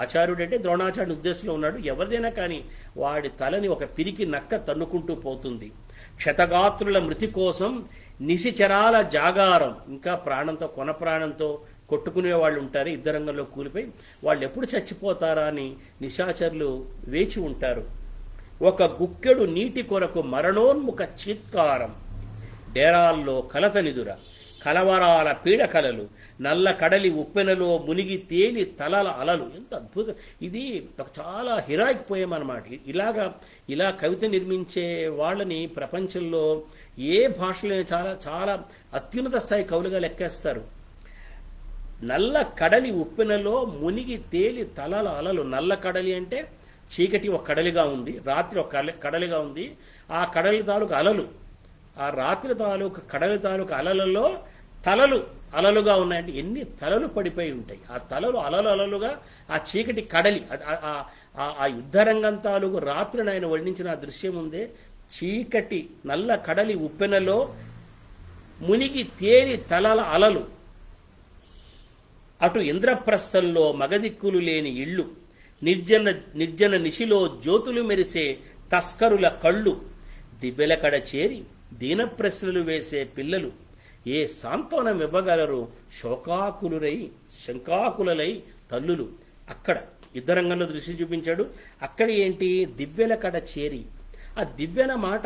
A: ఆచార్యుడు అంటే ద్రోణాచార్యుని ఉద్దేశంలో ఉన్నాడు. ఎవరిదైనా కానీ వాడి తలని ఒక పిరికి నక్క తన్నుకుంటూ పోతుంది. క్షతగాత్రుల మృతి కోసం నిశిచరాల జాగారం. ఇంకా ప్రాణంతో, కొన ప్రాణంతో కొట్టుకునే వాళ్ళు ఉంటారు యుద్ధరంగంలో కూలిపోయి. వాళ్ళు ఎప్పుడు చచ్చిపోతారా అని నిశాచరులు వేచి ఉంటారు. ఒక గుక్కెడు నీటి కొరకు మరణోన్ముఖ చీత్కారం. డేరాల్లో కలత నిదుర. కలవరాల పీడకలలు, నల్ల కడలి ఉప్పెనలో మునిగి తేలి తలల అలలు. ఎంత అద్భుతం! ఇది చాలా హిరాయిక్ పోయం అన్నమాట. ఇలా కవిత నిర్మించే వాళ్ళని ప్రపంచంలో ఏ భాషలో చాలా చాలా అత్యున్నత స్థాయి కవులుగా లెక్కేస్తారు. నల్ల కడలి ఉప్పెనలో మునిగి తేలి తలల అలలు. నల్ల కడలి అంటే చీకటి ఒక కడలిగా ఉంది, రాత్రి ఒక కడలిగా ఉంది. ఆ కడలి తాలూకు అలలు, ఆ రాత్రి తాలూకు కడలి తాలూకు అలలలో తలలు అలలుగా ఉన్నాయంటే ఎన్ని తలలు పడిపోయి ఉంటాయి. ఆ తలలు అలలుగా ఆ చీకటి కడలి, ఆ యుద్ధరంగం తాలూకు రాత్రిని ఆయన వర్ణించిన ఆ దృశ్యం ఉందే, చీకటి నల్ల కడలి ఉప్పెనలో మునిగి తేలి తలల అలలు. అటు ఇంద్రప్రస్థంలో మగదిక్కులు లేని ఇళ్ళు, నిర్జన నిశిలో జ్యోతులు మెరిసే తస్కరుల కళ్ళు, దివ్వెలకడ చేరి దీన ప్రశ్నలు వేసే పిల్లలు ఏ సాంత్వనం ఇవ్వగలరు శంకాకులై తల్లులు. అక్కడ యుద్ధరంగంలో దృష్టి చూపించాడు. అక్కడ ఏంటి, దివ్వెలకడ చేరి. ఆ దివ్యన మాట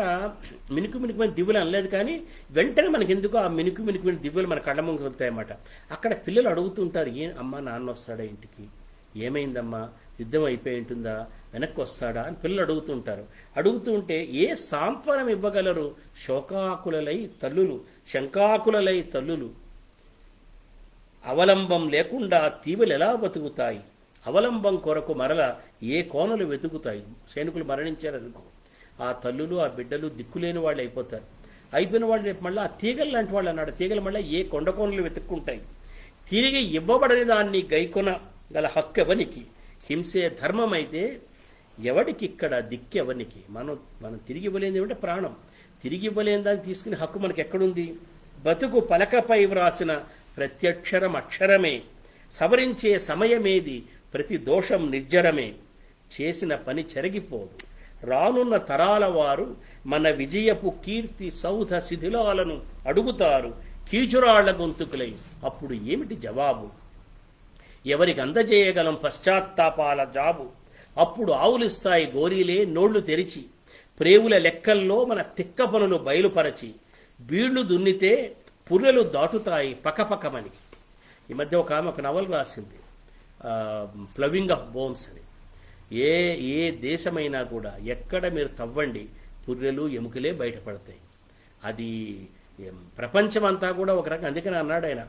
A: మినుకుమైన దివ్యలు అనలేదు, కానీ వెంటనే మనకి ఎందుకో ఆ మినుకుమైన దివ్యలు మన కళ్ళ ముందు కలుగుతాయన్నమాట. అక్కడ పిల్లలు అడుగుతుంటారు, అమ్మా నాన్న వస్తాడా ఇంటికి, ఏమైందమ్మా, యుద్ధం అయిపోయి ఉంటుందా, వెనక్కి వస్తాడా అని పిల్లలు అడుగుతుంటే ఏ సాంత్వనం ఇవ్వగలరు శంకాకులై తల్లులు. అవలంబం లేకుండా తీవెలు ఎలా బతుకుతాయి, అవలంబం కొరకు మరల ఏ కోనలు వెతుకుతాయి. సైనికులు మరణించారనుకో, ఆ తల్లులు ఆ బిడ్డలు దిక్కులేని వాళ్ళు అయిపోయిన వాళ్ళు రేపు మళ్ళీ ఆ తీగలు లాంటి వాళ్ళు అన్నాడు. తీగలు మళ్ళీ ఏ కొండ కోనలు వెతుక్కుంటాయి. తిరిగి ఇవ్వబడని దాన్ని గైకొన గల హక్కు ఎవనికి, హింసే ధర్మం అయితే ఎవడికి ఇక్కడ దిక్కెవనికి. మనం తిరిగి ఇవ్వలేని ఏమంటే ప్రాణం, తిరిగి ఇవ్వలేని దాన్ని తీసుకునే హక్కు మనకి ఎక్కడుంది. బతుకు పలకపై వ్రాసిన ప్రత్యక్షరం అక్షరమే, సవరించే సమయమేది ప్రతి దోషం నిర్జరమే. చేసిన పని చెరిగిపోదు, రానున్న తరాల వారు మన విజయపు కీర్తి సౌధ శిథిలాలను అడుగుతారు కీచురాళ్ల గొంతుకులై. అప్పుడు ఏమిటి జవాబు, ఎవరికి అందజేయగలం పశ్చాత్తాపాల జాబు. అప్పుడు ఆవులిస్తాయి గోరీలే నోళ్లు తెరిచి, ప్రేవుల లెక్కల్లో మన తిక్క పనులు బయలుపరచి. బీళ్లు దున్నితే పుర్రెలు దాటుతాయి పకపకమని. ఈ మధ్య ఒక నవల రాసింది, ప్లవింగ్ ఆఫ్ బోన్స్ అని. ఏ దేశమైనా కూడా ఎక్కడ మీరు తవ్వండి పుర్రెలు ఎముకలే బయటపడతాయి. అది ప్రపంచమంతా కూడా ఒక రకం. అందుకని అన్నాడు ఆయన,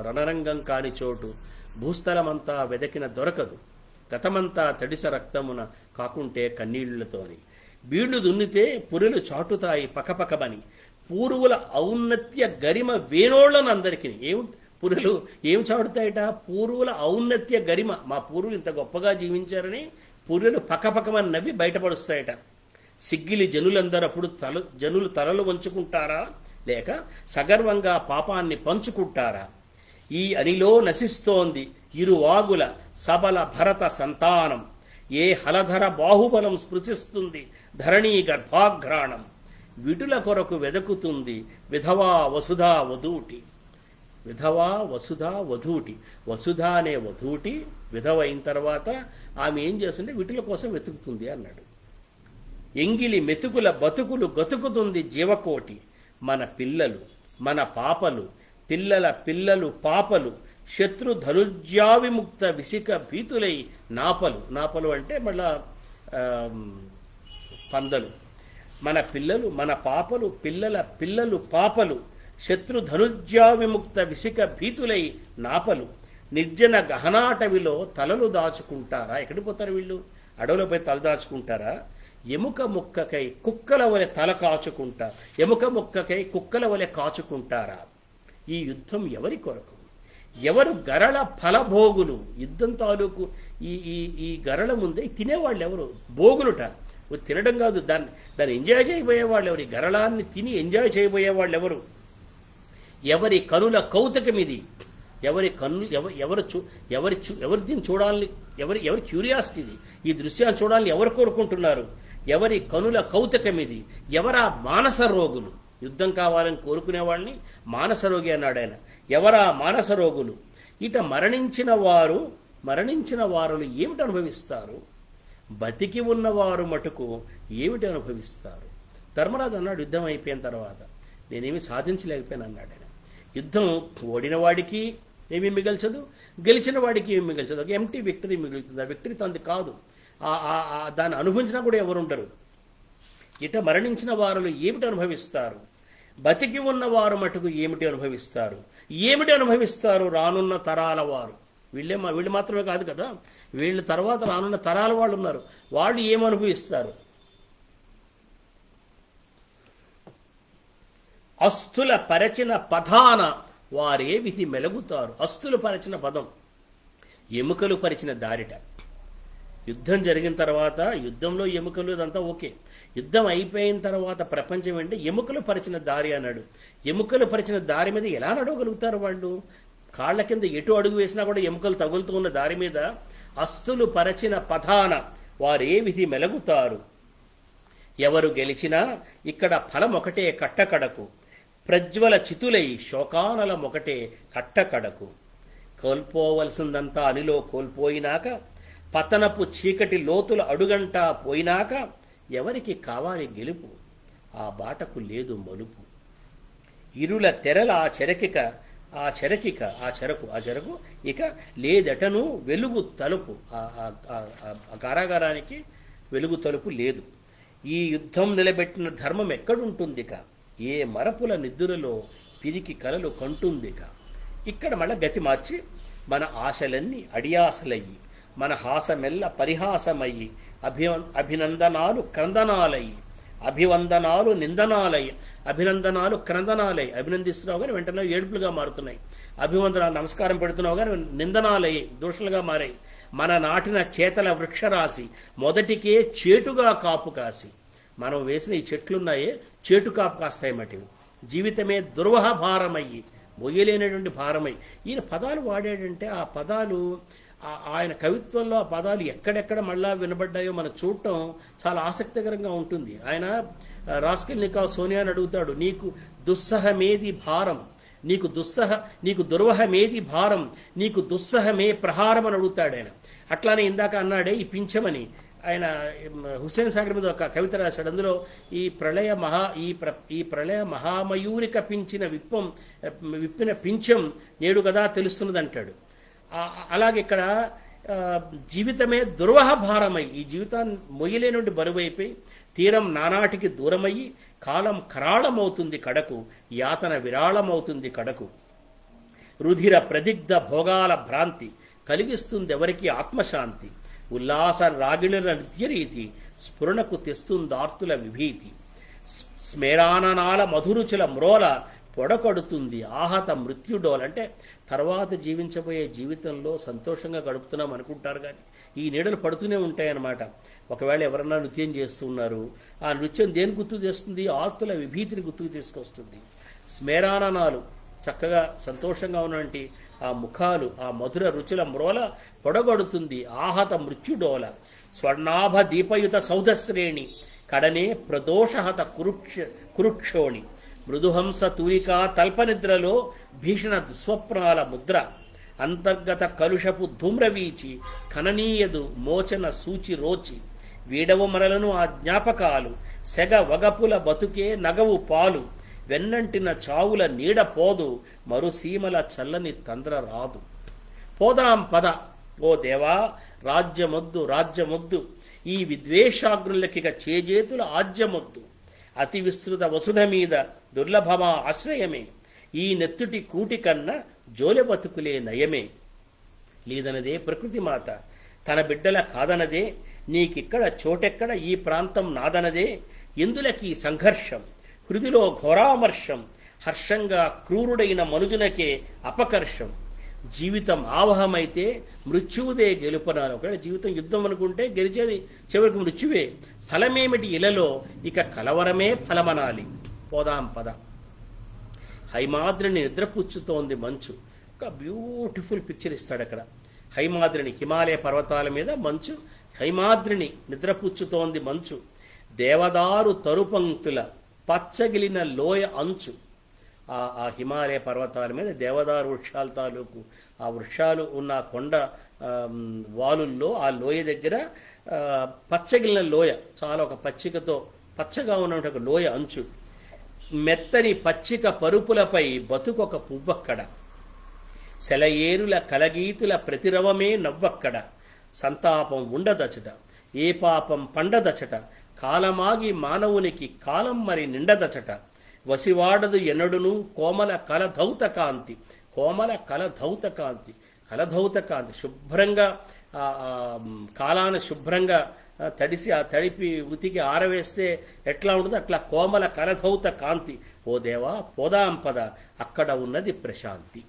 A: రణరంగం కాని చోటు భూస్థలమంతా వెదకిన దొరకదు, గతమంతా తడిస రక్తమున కాకుంటే కన్నీళ్లతోని. బీళ్లు దున్నితే పుర్రెలు చాటుతాయి పకపకమని. పూర్వుల ఔన్నత్య గరిమ వేణోళ్లను అందరికీ. పుర్రెలు ఏం చాటుతాయట, పూర్వుల ఔన్నత్య గరిమ. మా పూర్వులు ఇంత గొప్పగా జీవించారని పుర్రెలు పకపకమని నవ్వి బయటపడుస్తాయట. సిగ్గిలి జనులందరప్పుడు జనులు తలలు వంచుకుంటారా, లేక సగర్వంగా పాపాన్ని పంచుకుంటారా. ఈ అనిలో నశిస్తోంది ఇరువాగుల సబల భరత సంతానం. ఏ హలధర బాహుబలం స్పృశిస్తుంది ధరణీ గర్భాఘ్రాణం. విటుల కొరకు వెదకుతుంది విధవా వసుధా వధూటి. వసుధ అనే వధూటి విధవ అయిన తర్వాత ఆమె ఏం చేస్తుంటే విటుల కోసం వెతుకుతుంది అన్నాడు. ఎంగిలి మెతుకుల బతుకులు గతుకుతుంది జీవకోటి. మన పిల్లలు మన పాపలు, పిల్లలు పాపలు, శత్రు ధనుర్జావిముక్త విసిక భీతులై నాపలు అంటే మళ్ళా పందలు. మన పిల్లలు మన పాపలు, పిల్లలు పాపలు, శత్రు ధనుర్జావిముక్త విసిక భీతులై నాపలు. నిర్జన గహనాటవిలో తలలు దాచుకుంటారా. ఎక్కడికి పోతారు వీళ్ళు, అడవులపై తల దాచుకుంటారా. ఎముక ముక్కకై కుక్కల వలె తల కాచుకుంటారు, ఎముక ముక్కకై కుక్కల వలె కాచుకుంటారా. ఈ యుద్ధం ఎవరి కొరకు, ఎవరు గరళ ఫలభోగులు. యుద్ధం తాలూకు ఈ గరళ ముందే తినేవాళ్ళు ఎవరు, భోగులుట. తినడం కాదు, దాన్ని ఎంజాయ్ చేయబోయేవాళ్ళు ఎవరు, ఈ గరళాన్ని తిని ఎంజాయ్ చేయబోయేవాళ్ళు ఎవరు. ఎవరి కనుల కౌతుకమిది, ఎవరి కన్ను ఎవరు దీన్ని చూడాలని, ఎవరి క్యూరియాసిటీ ఇది, ఈ దృశ్యాన్ని చూడాలని ఎవరు కోరుకుంటున్నారు. ఎవరి కనుల కౌతుకమిది, ఎవరా మానస రోగులు. యుద్ధం కావాలని కోరుకునే వాళ్ళని మానసరోగి అన్నాడు ఆయన. ఎవరా మానస రోగులు. ఇట మరణించిన వారు ఏమిటి అనుభవిస్తారు, బతికి ఉన్నవారు మటుకు ఏమిటి అనుభవిస్తారు. ధర్మరాజు అన్నాడు యుద్ధం అయిపోయిన తర్వాత నేనేమి సాధించలేకపోయాను అన్నాడు ఆయన. యుద్ధం ఓడిన వాడికి ఏమీ మిగల్చదు, గెలిచిన వాడికి ఏమి మిగల్చదు. ఒక ఎంటీ విక్టరీ మిగులుతుంది. ఆ విక్టరీ తంది కాదు, దాన్ని అనుభవించినా కూడా ఎవరు ఉండరు. ఇట మరణించిన వారు ఏమిటి అనుభవిస్తారు, బతికి ఉన్న వారు మటుకు ఏమిటి అనుభవిస్తారు, ఏమిటి అనుభవిస్తారు రానున్న తరాల వారు. వీళ్ళు మాత్రమే కాదు కదా, వీళ్ళ తర్వాత రానున్న తరాల వాళ్ళు ఉన్నారు, వాళ్ళు ఏమి అనుభవిస్తారు. అస్థుల పరచిన పదాన వారే విధి మెలుగుతారు. అస్థులు పరచిన పదం, ఎముకలు పరిచిన దారిట. యుద్ధం జరిగిన తర్వాత యుద్ధంలో ఎముకలు ఇదంతా ఓకే, యుద్ధం అయిపోయిన తర్వాత ప్రపంచం అంటే ఎముకలు పరిచిన దారి అన్నాడు. ఎముకలు పరిచిన దారి మీద ఎలా నడవగలుగుతారు వాళ్ళు? కాళ్ల కింద ఎటు అడుగు వేసినా కూడా ఎముకలు తగులుతూ ఉన్న దారి మీద అస్థులు పరచిన పదాన వారే విధి మెలుగుతారు. ఎవరు గెలిచినా ఇక్కడ ఫలం ఒకటే కట్టకడకు, ప్రజ్వల చితులై శోకానలం ఒకటే కట్టకడకు. కోల్పోవలసిందంతా అనిలో కోల్పోయినాక, పతనపు చీకటి లోతుల అడుగంటా పోయినాక ఎవరికి కావాలి గెలుపు, ఆ బాటకు లేదు మలుపు. ఇరుల తెరల ఆ చెరకు ఇక లేదటను వెలుగు తలుపు. ఆ కారాగారానికి వెలుగు తలుపు లేదు. ఈ యుద్ధం నిలబెట్టిన ధర్మం ఎక్కడుంటుందిక, ఏ మరపుల నిద్దులలో పిరికి కలలు కంటుందిక. ఇక్కడ మళ్ళా గతి మార్చి మన ఆశలన్నీ అడియాసలయ్యి, మన హాసమెల్ల పరిహాసమయ్యి, అభినందనాలు క్రందనాలయ్యి, అభివందనాలు నిందనాలయ్యి, అభినందనాలు క్రందనాలయ్యి. అభినందిస్తున్నావు కానీ వెంటనే ఏడుపులుగా మారుతున్నాయి. అభివందనాలు నమస్కారం పెడుతున్నావు కానీ నిందనాలయ్యి, దోషులుగా మారాయి. మన నాటిన చేతల వృక్షరాశి మొదటికే చేటుగా కాపు కాసి. మనం వేసిన ఈ చెట్లున్నాయే చేటు కాపు కాస్తాయి మటివి. జీవితమే దుర్వహ భారమయ్యి, మొయ్యలేనటువంటి భారమై. ఈయన పదాలు వాడాడంటే ఆ పదాలు ఆయన కవిత్వంలో ఆ పదాలు ఎక్కడెక్కడ మళ్ళా వినబడ్డాయో మనం చూడటం చాలా ఆసక్తికరంగా ఉంటుంది. ఆయన రాస్కల్నికోవ్ సోనియాని అడుగుతాడు, నీకు దుస్సహమేది భారం, నీకు దుర్వహమేది భారం, నీకు దుస్సహమే ప్రహారం అని అడుగుతాడు ఆయన. అట్లానే ఇందాక అన్నాడే ఈ పింఛమని, ఆయన హుస్సేన్ సాగర్ మీద ఒక కవిత రాశాడు. అందులో ఈ ప్రళయ మహామయూరిక విప్పిన పింఛం నేడు కదా తెలుస్తున్నది అంటాడు. అలాగే ఇక్కడ జీవితమే దుర్వహ భారమై, ఈ జీవితాన్ని మొయ్యలేనుండి బరువైపోయి తీరం నానాటికి దూరమయ్యి, కాలం కరాళమవుతుంది కడకు, యాతన విరాళమవుతుంది కడకు. రుధిర ప్రదిగ్ధ భోగాల భ్రాంతి కలిగిస్తుంది ఎవరికి ఆత్మశాంతి. ఉల్లాస రాగిణుల నృత్యరీతి స్ఫురణకు తెస్తుందార్తుల విభీతి. స్మేరాననాల మధురుచుల మ్రోల పొడకడుతుంది ఆహత మృత్యుడోల. అంటే తర్వాత జీవించబోయే జీవితంలో సంతోషంగా గడుపుతున్నాం అనుకుంటారు కానీ ఈ నీడలు పడుతూనే ఉంటాయన్నమాట. ఒకవేళ ఎవరన్నా నృత్యం చేస్తున్నారు, ఆ నృత్యం దేని గుర్తు చేస్తుంది? ఆర్తుల విభీతిని గుర్తుకు తీసుకొస్తుంది. స్మేరాననాలు చక్కగా సంతోషంగా ఉన్నటువంటి ఆ ముఖాలు, ఆ మధుర రుచుల మ్రోల పొడగొడుతుంది ఆహత మృత్యుడోల. స్వర్ణాభ దీపయుత సౌధశ్రేణి కడనే ప్రదోషహత కురుక్షోణి. మృదుహంస తూలికా తల్పనిద్రలో భీషణ దుస్వప్నాల ముద్ర. అంతర్గత కలుషపు ధూమ్రవీచి కననీయదు మోచన సూచి రోచి. వీడవు మరలను ఆ జ్ఞాపకాలు సెగ వగపుల బతుకే నగవు పాలు. వెన్నంటిన చావుల నీడ పోదు మరుసీమల చల్లని తంద్ర రాదు. పోదాం పద ఓ దేవా రాజ్యమొద్దు ఈ విద్వేషాగ్రులకిక చేజేతుల ఆజ్యమొద్దు. అతి విస్తృత వసుధ మీద దుర్లభమా ఆశ్రయమే. ఈ నెత్తుటి కూటి కన్నా జోలె బతుకులే నయమే. లేదనదే ప్రకృతి మాత తన బిడ్డల కాదనదే. నీకిక్కడ చోటెక్కడ ఈ ప్రాంతం నాదనదే. ఎందులకి సంఘర్షం హృదిలో ఘోరామర్షం. హర్షంగా క్రూరుడైన మనుజునకే అపకర్షం. జీవితం ఆవహమైతే మృత్యువుదే గెలుపనాలి. ఒకవేళ జీవితం యుద్ధం అనుకుంటే గెలిచేది చివరికి మృత్యువే. ఫలమేమిటి ఇలలో ఇక కలవరమే ఫలమనాలి. పోదాం పద. హైమాద్రిని నిద్రపుచ్చుతోంది మంచు. ఒక బ్యూటిఫుల్ పిక్చర్ ఇస్తాడు అక్కడ. హైమాద్రిని, హిమాలయ పర్వతాల మీద మంచు, హైమాద్రిని నిద్రపుచ్చుతోంది మంచు. దేవదారు తరుపంక్తుల పచ్చగిలిన లోయ అంచు. ఆ హిమాలయ పర్వతాల మీద దేవదారు వృక్షాల తాలూకు ఆ వృక్షాలు ఉన్న కొండ వాలుల్లో ఆ లోయ దగ్గర పచ్చగిలిన లోయ, చాలా ఒక పచ్చికతో పచ్చగా ఉన్న ఒక లోయ అంచు. మెత్తని పచ్చిక పరుపులపై బతుకొక పువ్వక్కడ, సెలయేరుల కలగీతుల ప్రతిరవమే నవ్వక్కడ, సంతాపం ఉండదచట ఏ పాపం పండదచట, కాలమాగి మానవునికి కాలం మరి నిండదచట, వసివాడదు ఎన్నడును కోమల కలధౌత కాంతి, కోమల కలధౌత కాంతి, కలధౌత కాంతి శుభ్రంగా కాలాన్ని శుభ్రంగా తడిసి ఆ తడిపి ఉతికి ఆరవేస్తే ఎట్లా ఉంటుందో అట్లా కోమల కలధౌత కాంతి, ఓ దేవా పోదాంపద అక్కడ ఉన్నది ప్రశాంతి.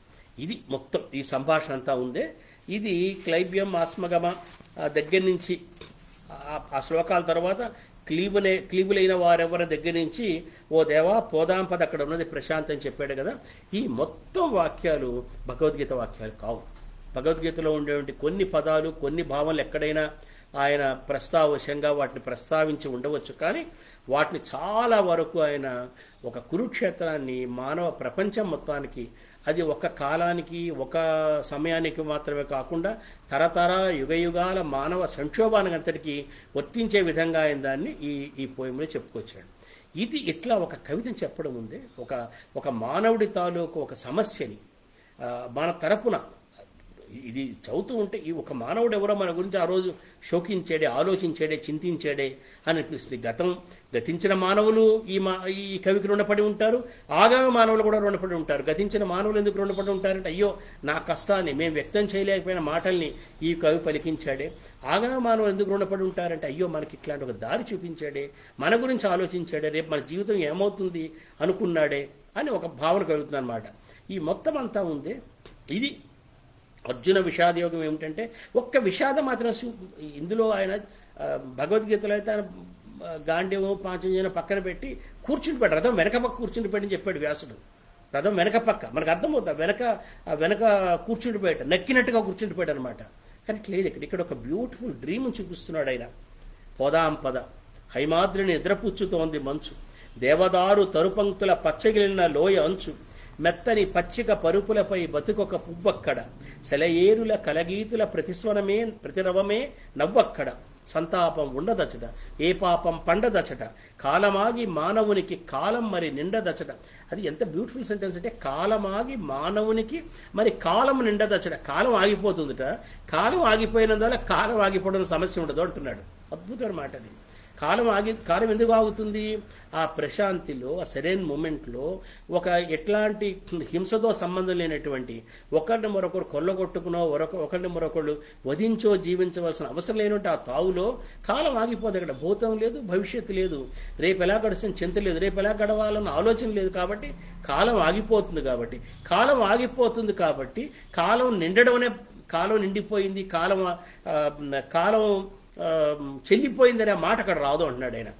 A: ఇది మొత్తం ఈ సంభాషణ అంతా ఉందే. ఇది క్లైబ్యం ఆస్మగమ దగ్గర నుంచి ఆ శ్లోకాల తర్వాత క్లీబులైన వారెవరి దగ్గర నుంచి ఓ దేవా పోదాంపద అక్కడ ఉన్నది ప్రశాంతి అని చెప్పాడు కదా. ఈ మొత్తం వాక్యాలు భగవద్గీత వాక్యాలు కావు. భగవద్గీతలో ఉండేటువంటి కొన్ని పదాలు కొన్ని భావనలు ఎక్కడైనా ఆయన ప్రస్తావశంగా వాటిని ప్రస్తావించి ఉండవచ్చు, కానీ వాటిని చాలా వరకు ఆయన ఒక కురుక్షేత్రాన్ని మానవ ప్రపంచం మొత్తానికి, అది ఒక కాలానికి ఒక సమయానికి మాత్రమే కాకుండా తరతరాల యుగయుగాల మానవ సంక్షోభానికి అంతటికీ వర్తించే విధంగా ఆయన దాన్ని ఈ పోయంలో చెప్పుకొచ్చాడు. ఇది ఇట్లా ఒక కవితను చెప్పడం ఉందే, ఒక మానవుడి తాలూకు ఒక సమస్యని మన తరపున ఇది చదువుతూ ఉంటే ఈ ఒక మానవుడు ఎవరో మన గురించి ఆ రోజు శోకించాడే, ఆలోచించాడే, చింతించాడే అని అనిపిస్తుంది. గతించిన మానవులు ఈ కవికి రుణపడి ఉంటారు, ఆగామి మానవులు కూడా రుణపడి ఉంటారు. గతించిన మానవులు ఎందుకు రుణపడి ఉంటారంటే అయ్యో నా కష్టాన్ని మేము వ్యక్తం చేయలేకపోయిన మాటల్ని ఈ కవి పలికించాడే. ఆగామి మానవులు ఎందుకు రుణపడి ఉంటారంటే అయ్యో మనకి ఇట్లాంటి ఒక దారి చూపించాడే, మన గురించి ఆలోచించాడే, రేపు మన జీవితం ఏమవుతుంది అనుకున్నాడే అని ఒక భావన కలుగుతుంది అన్నమాట. ఈ మొత్తం అంతా ఉందే. ఇది అర్జున విషాదయోగం ఏమిటంటే ఒక్క విషాదం మాత్రం ఇందులో ఆయన భగవద్గీతలో అయితే ఆయన గాంధీవం పాంచజన్యం పక్కన పెట్టి కూర్చుండిపోయాడు, రథం వెనక పక్క కూర్చుండిపోయాడని చెప్పాడు వ్యాసుడు. రథం వెనక పక్క మనకు అర్థమవుతుంది, వెనక కూర్చుండిపోయాడు, నక్కినట్టుగా కూర్చుండిపోయాడు అనమాట. కానీ లేదు, ఇక్కడ ఒక బ్యూటిఫుల్ డ్రీమ్ చూపిస్తున్నాడు ఆయన. పోదాంపద హైమాద్రిని నిద్రపుచ్చుతోంది మంచు, దేవదారు తరుపంక్తుల పచ్చగిలిన లోయ అంచు, మెత్తని పచ్చిక పరుపులపై బతుకొక పువ్వక్కడ, సెలయేరుల కలగీతుల ప్రతిరవమే నవ్వక్కడ, సంతాపం ఉండదచట ఏ పాపం పండదచట, కాలమాగి మానవునికి కాలం మరి నిండదచట. అది ఎంత బ్యూటిఫుల్ సెంటెన్స్ అంటే కాలమాగి మానవునికి మరి కాలం నిండదచట. కాలం ఆగిపోతుందిట, కాలం ఆగిపోయినందువల్ల కాలం ఆగిపోవడం సమస్య ఉండదు అంటున్నాడు. అద్భుతమైన మాట అది. కాలం ఎందుకు ఆగుతుంది? ఆ ప్రశాంతిలో, ఆ సరైన మూమెంట్లో ఒక ఎట్లాంటి హింసతో సంబంధం లేనటువంటి ఒకరిని మరొకరు కొల్లగొట్టుకునో ఒకరిని మరొకరు వధించో జీవించవలసిన అవసరం లేనట్టు ఆ తావులో కాలం ఆగిపోతుంది. అక్కడ భూతం లేదు, భవిష్యత్తు లేదు, రేపు ఎలా గడుస్తుంది చింత లేదు, రేపు ఎలా గడవాలన్న ఆలోచన లేదు. కాబట్టి కాలం ఆగిపోతుంది. కాబట్టి కాలం నిండడమనే, కాలం నిండిపోయింది, కాలం చెల్లిపోయిందనే మాట అక్కడ రాదు అంటున్నాడు ఆయన.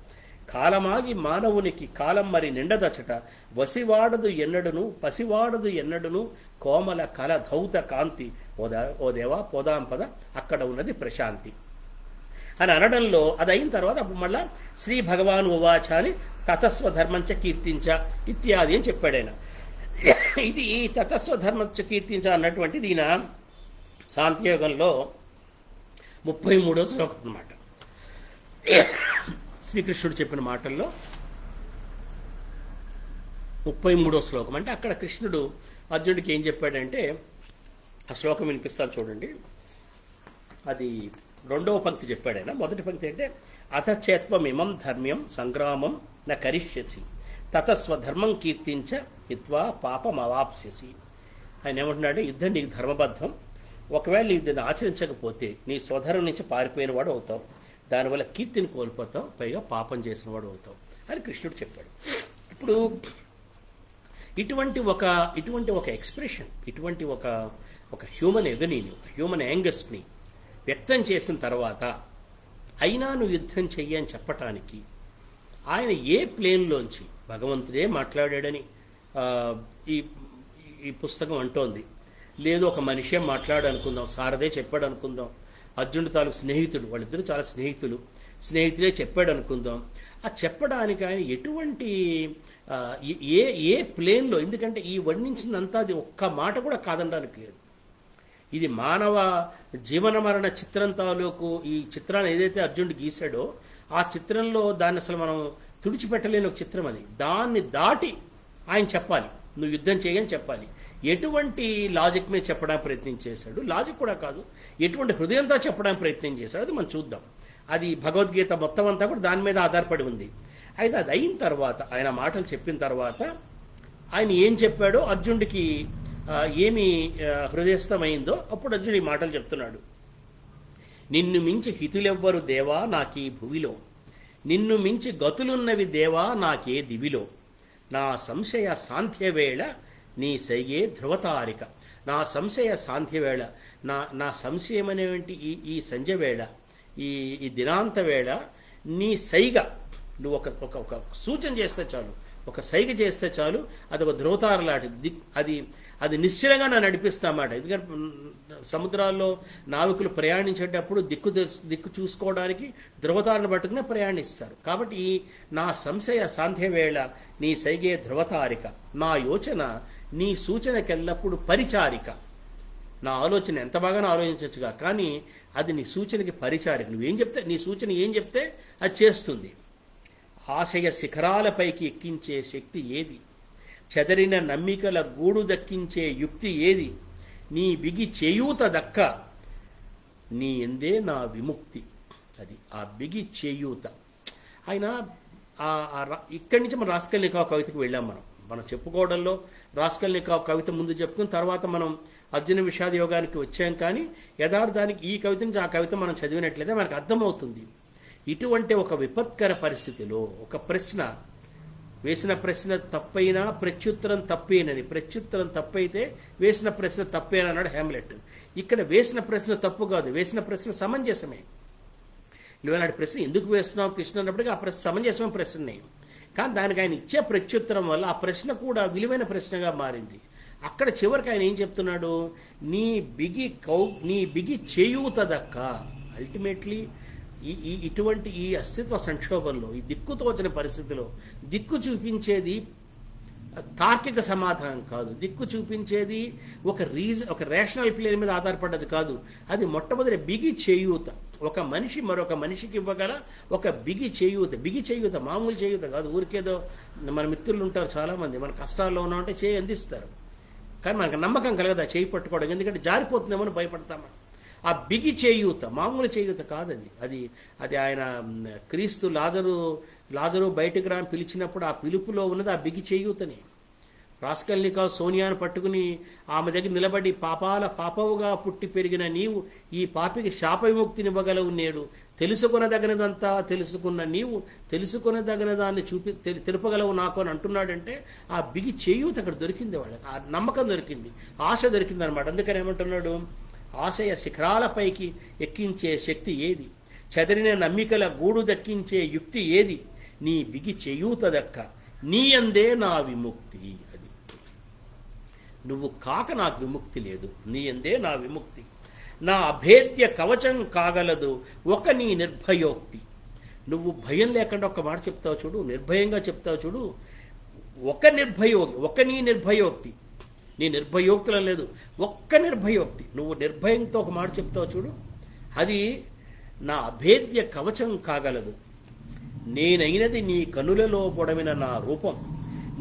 A: కాలమాగి మానవునికి కాలం మరి నిండదచట, వసివాడదు ఎన్నడును పసివాడదు ఎన్నడును కోమల కల ధౌత కాంతి, ఓ దేవా పోదాంపద అక్కడ ఉన్నది ప్రశాంతి అని అనడంలో అది అయిన తర్వాత అప్పుడు మళ్ళా శ్రీ భగవాన్ ఉవాచ అని తతస్వధర్మంచ కీర్తించ ఇత్యాది అని చెప్పాడు ఆయన. ఇది తతస్వధర్మంచ కీర్తించ అన్నటువంటిది ఈయన సాంఖ్యయోగంలో 33వ శ్లోకం అన్నమాట. శ్రీకృష్ణుడు చెప్పిన మాటల్లో 33వ శ్లోకం. అంటే అక్కడ కృష్ణుడు అర్జునుడికి ఏం చెప్పాడంటే, ఆ శ్లోకం వినిపిస్తాను చూడండి. అది 2వ పంక్తి చెప్పాడు ఆయన. మొదటి పంక్తి అంటే అథచేత్వమిమం ధర్మ్యం సంగ్రామం న కరిష్యసి తతస్వధర్మం కీర్తించ హిత్వా పాపమవాప్స్యసి. ఆయన ఏమంటున్నాడు, యుద్ధం నీకు ధర్మబద్ధం, ఒకవేళ నీవు దీన్ని ఆచరించకపోతే నీ స్వధర్మం నుంచి పారిపోయిన వాడు అవుతావు, దానివల్ల కీర్తిని కోల్పోతావు, పైగా పాపం చేసిన వాడు అవుతావు అని కృష్ణుడు చెప్పాడు. ఇప్పుడు ఇటువంటి ఒక ఎక్స్ప్రెషన్, ఇటువంటి ఒక హ్యూమన్ ఎగనీని, హ్యూమన్ యాంగస్ని వ్యక్తం చేసిన తర్వాత అయినా నువ్వు యుద్ధం చెయ్యి అని చెప్పటానికి ఆయన ఏ ప్లేన్లోంచి భగవంతుడే మాట్లాడాడని ఈ పుస్తకం అంటోంది. లేదు ఒక మనిషే మాట్లాడు అనుకుందాం, సారదే చెప్పాడు అనుకుందాం, అర్జునుడి తాలూకు స్నేహితుడు, వాళ్ళిద్దరూ చాలా స్నేహితుడే చెప్పాడు అనుకుందాం. ఆ చెప్పడానికి ఆయన ఎటువంటి ఏ ప్లేన్లో, ఎందుకంటే ఈ వర్ణించినంతా అది ఒక్క మాట కూడా కాదనడానికి లేదు. ఇది మానవ జీవన మరణ చిత్రం తాలూకు ఈ చిత్రాన్ని ఏదైతే అర్జునుడు గీశాడో ఆ చిత్రంలో దాన్ని అసలు మనం తుడిచిపెట్టలేని ఒక చిత్రం అది. దాన్ని దాటి ఆయన చెప్పాలి, నువ్వు యుద్ధం చేయని చెప్పాలి. ఎటువంటి లాజిక్ మీద చెప్పడానికి ప్రయత్నం చేశాడు, లాజిక్ కూడా కాదు, ఎటువంటి హృదయంతో చెప్పడానికి ప్రయత్నం చేశాడు, అది మనం చూద్దాం. అది భగవద్గీత మొత్తం అంతా కూడా దాని మీద ఆధారపడి ఉంది. అయితే అది అయిన తర్వాత, ఆయన మాటలు చెప్పిన తర్వాత ఆయన ఏం చెప్పాడో, అర్జునుడికి ఏమి హృదయస్థమైందో, అప్పుడు అర్జునుడి మాటలు చెప్తున్నాడు. నిన్ను మించి హితులెవ్వరు దేవా నాకీ భువిలో, నిన్ను మించి గతులున్నవి దేవా నాకే దివిలో, నా సంశయ సాంధ్యవేళ నీ సైగే ధ్రువతారిక. నా సంశయ సాంధ్యవేళ, నా సంశయం అనేటువంటి ఈ సంధ్య వేళ, ఈ దినాంత వేళ నీ సైగ, నువ్వు ఒక సూచన చేస్తే చాలు, ఒక సైగ చేస్తే చాలు, అది ఒక ధ్రువతార లాంటిది. అది నిశ్చలంగా నన్ను నడిపిస్తామాట. ఎందుకంటే సముద్రాల్లో నావికులు ప్రయాణించేటప్పుడు దిక్కు చూసుకోవడానికి ధ్రువతారను పట్టుకునే ప్రయాణిస్తారు. కాబట్టి నా సంశయ సాంధ్యవేళ నీ సైగే ధ్రువతారిక, నా యోచన నీ సూచనకెల్లప్పుడు పరిచారిక. నా ఆలోచన ఎంత బాగా ఆలోచించచ్చుగా, కానీ అది నీ సూచనకి పరిచారిక. నువ్వేం చెప్తే, నీ సూచన ఏం చెప్తే అది చేస్తుంది. ఆశయ శిఖరాలపైకి ఎక్కించే శక్తి ఏది, చెదరిన నమ్మికల గూడు దక్కించే యుక్తి ఏది, నీ బిగి చేయూత దక్క నీ ఎందే నా విముక్తి. అది ఆ బిగి చేయూత. ఆయన ఇక్కడి నుంచి మనం రాస్కల్నికావ్ కవితకు వెళ్ళాం. మనం చెప్పుకోవడంలో రాస్కల్నికావ్ కవిత ముందు చెప్పుకుని తర్వాత మనం అర్జున విషాద యోగానికి వచ్చాం. కానీ యథార్థానికి ఈ కవిత నుంచి ఆ కవిత మనం చదివినట్లయితే మనకు అర్థమవుతుంది. ఇటువంటి ఒక విపత్కర పరిస్థితిలో ఒక ప్రశ్న వేసిన ప్రశ్న తప్పైనా ప్రత్యుత్తరం తప్పేనని, ప్రత్యుత్తరం తప్పైతే వేసిన ప్రశ్న తప్పేనన్నాడు హ్యామ్లెట్. ఇక్కడ వేసిన ప్రశ్న తప్పు కాదు, వేసిన ప్రశ్న సమంజసమే. నువ్వు ప్రశ్న ఎందుకు వేస్తున్నావు కృష్ణ అన్నప్పటికీ ఆ ప్రశ్న సమంజసమైన ప్రశ్నే. కానీ దానికి ఆయన ఇచ్చే ప్రత్యుత్తరం వల్ల ఆ ప్రశ్న కూడా విలువైన ప్రశ్నగా మారింది. అక్కడ చివరికి ఆయన ఏం చెప్తున్నాడు, నీ బిగి చేయూత దక్క. అల్టిమేట్లీ ఇటువంటి ఈ అస్తిత్వ సంక్షోభంలో, ఈ దిక్కుతోచన పరిస్థితిలో దిక్కు చూపించేది తార్కిక సమాధానం కాదు, దిక్కు చూపించేది ఒక రేషనల్ ప్లేన్ మీద ఆధారపడ్డది కాదు. అది మొట్టమొదటి బిగి చేయూత. ఒక మనిషి మరొక మనిషికి ఇవ్వగల ఒక బిగి చేయూత, మామూలు చేయూత కాదు. ఊరికేదో మన మిత్రులు ఉంటారు చాలామంది, మన కష్టాల్లో ఉన్నామంటే చేయి అందిస్తారు, కానీ మనకు నమ్మకం కలగదు ఆ చేయి పట్టుకోవడం, ఎందుకంటే జారిపోతుందేమో అని భయపడతామని. ఆ బిగి చేయూత మామూలు చేయూత కాదు. అది ఆయన క్రీస్తు లాజరు బయటకు రాని పిలిచినప్పుడు ఆ పిలుపులో ఉన్నది ఆ బిగి చేయూతని. రాస్కల్నికావ్ సోనియాను పట్టుకుని ఆమె దగ్గర నిలబడి, పాపవుగా పుట్టి పెరిగిన నీవు ఈ పాపికి శాప విముక్తినివ్వగలవు నేడు, తెలుసుకునదగినదంతా తెలుసుకున్న నీవు తెలుసుకునదగిన దాన్ని తెలుపగలవు నాకు అని అంటున్నాడంటే ఆ బిగి చేయూత అక్కడ దొరికింది వాళ్ళకి, ఆ నమ్మకం దొరికింది, ఆశ దొరికింది అనమాట. అందుకని ఏమంటున్నాడు, ఆశయ శిఖరాలపైకి ఎక్కించే శక్తి ఏది, చెదరిన నమ్మికల గూడు దక్కించే యుక్తి ఏది, నీ బిగి చేయూత దక్క నీ అందే నా విముక్తి. అది నువ్వు కాక నాకు విముక్తి లేదు, నీ అందే నా విముక్తి. నా అభేద్య కవచం కాగలదు ఒక నీ నిర్భయోక్తి. నువ్వు భయం లేకుండా ఒక మాట చెప్తావు చూడు, నిర్భయంగా చెప్తావు చూడు, ఒక నీ నిర్భయోక్తి. నీ నిర్భయోక్తులం లేదు, ఒక్క నిర్భయోక్తి. నువ్వు నిర్భయంతో ఒక మాట చెప్తావు చూడు, అది నా అభేద్య కవచం కాగలదు. నేనైనది నీ కనులలో పొడమిన నా రూపం,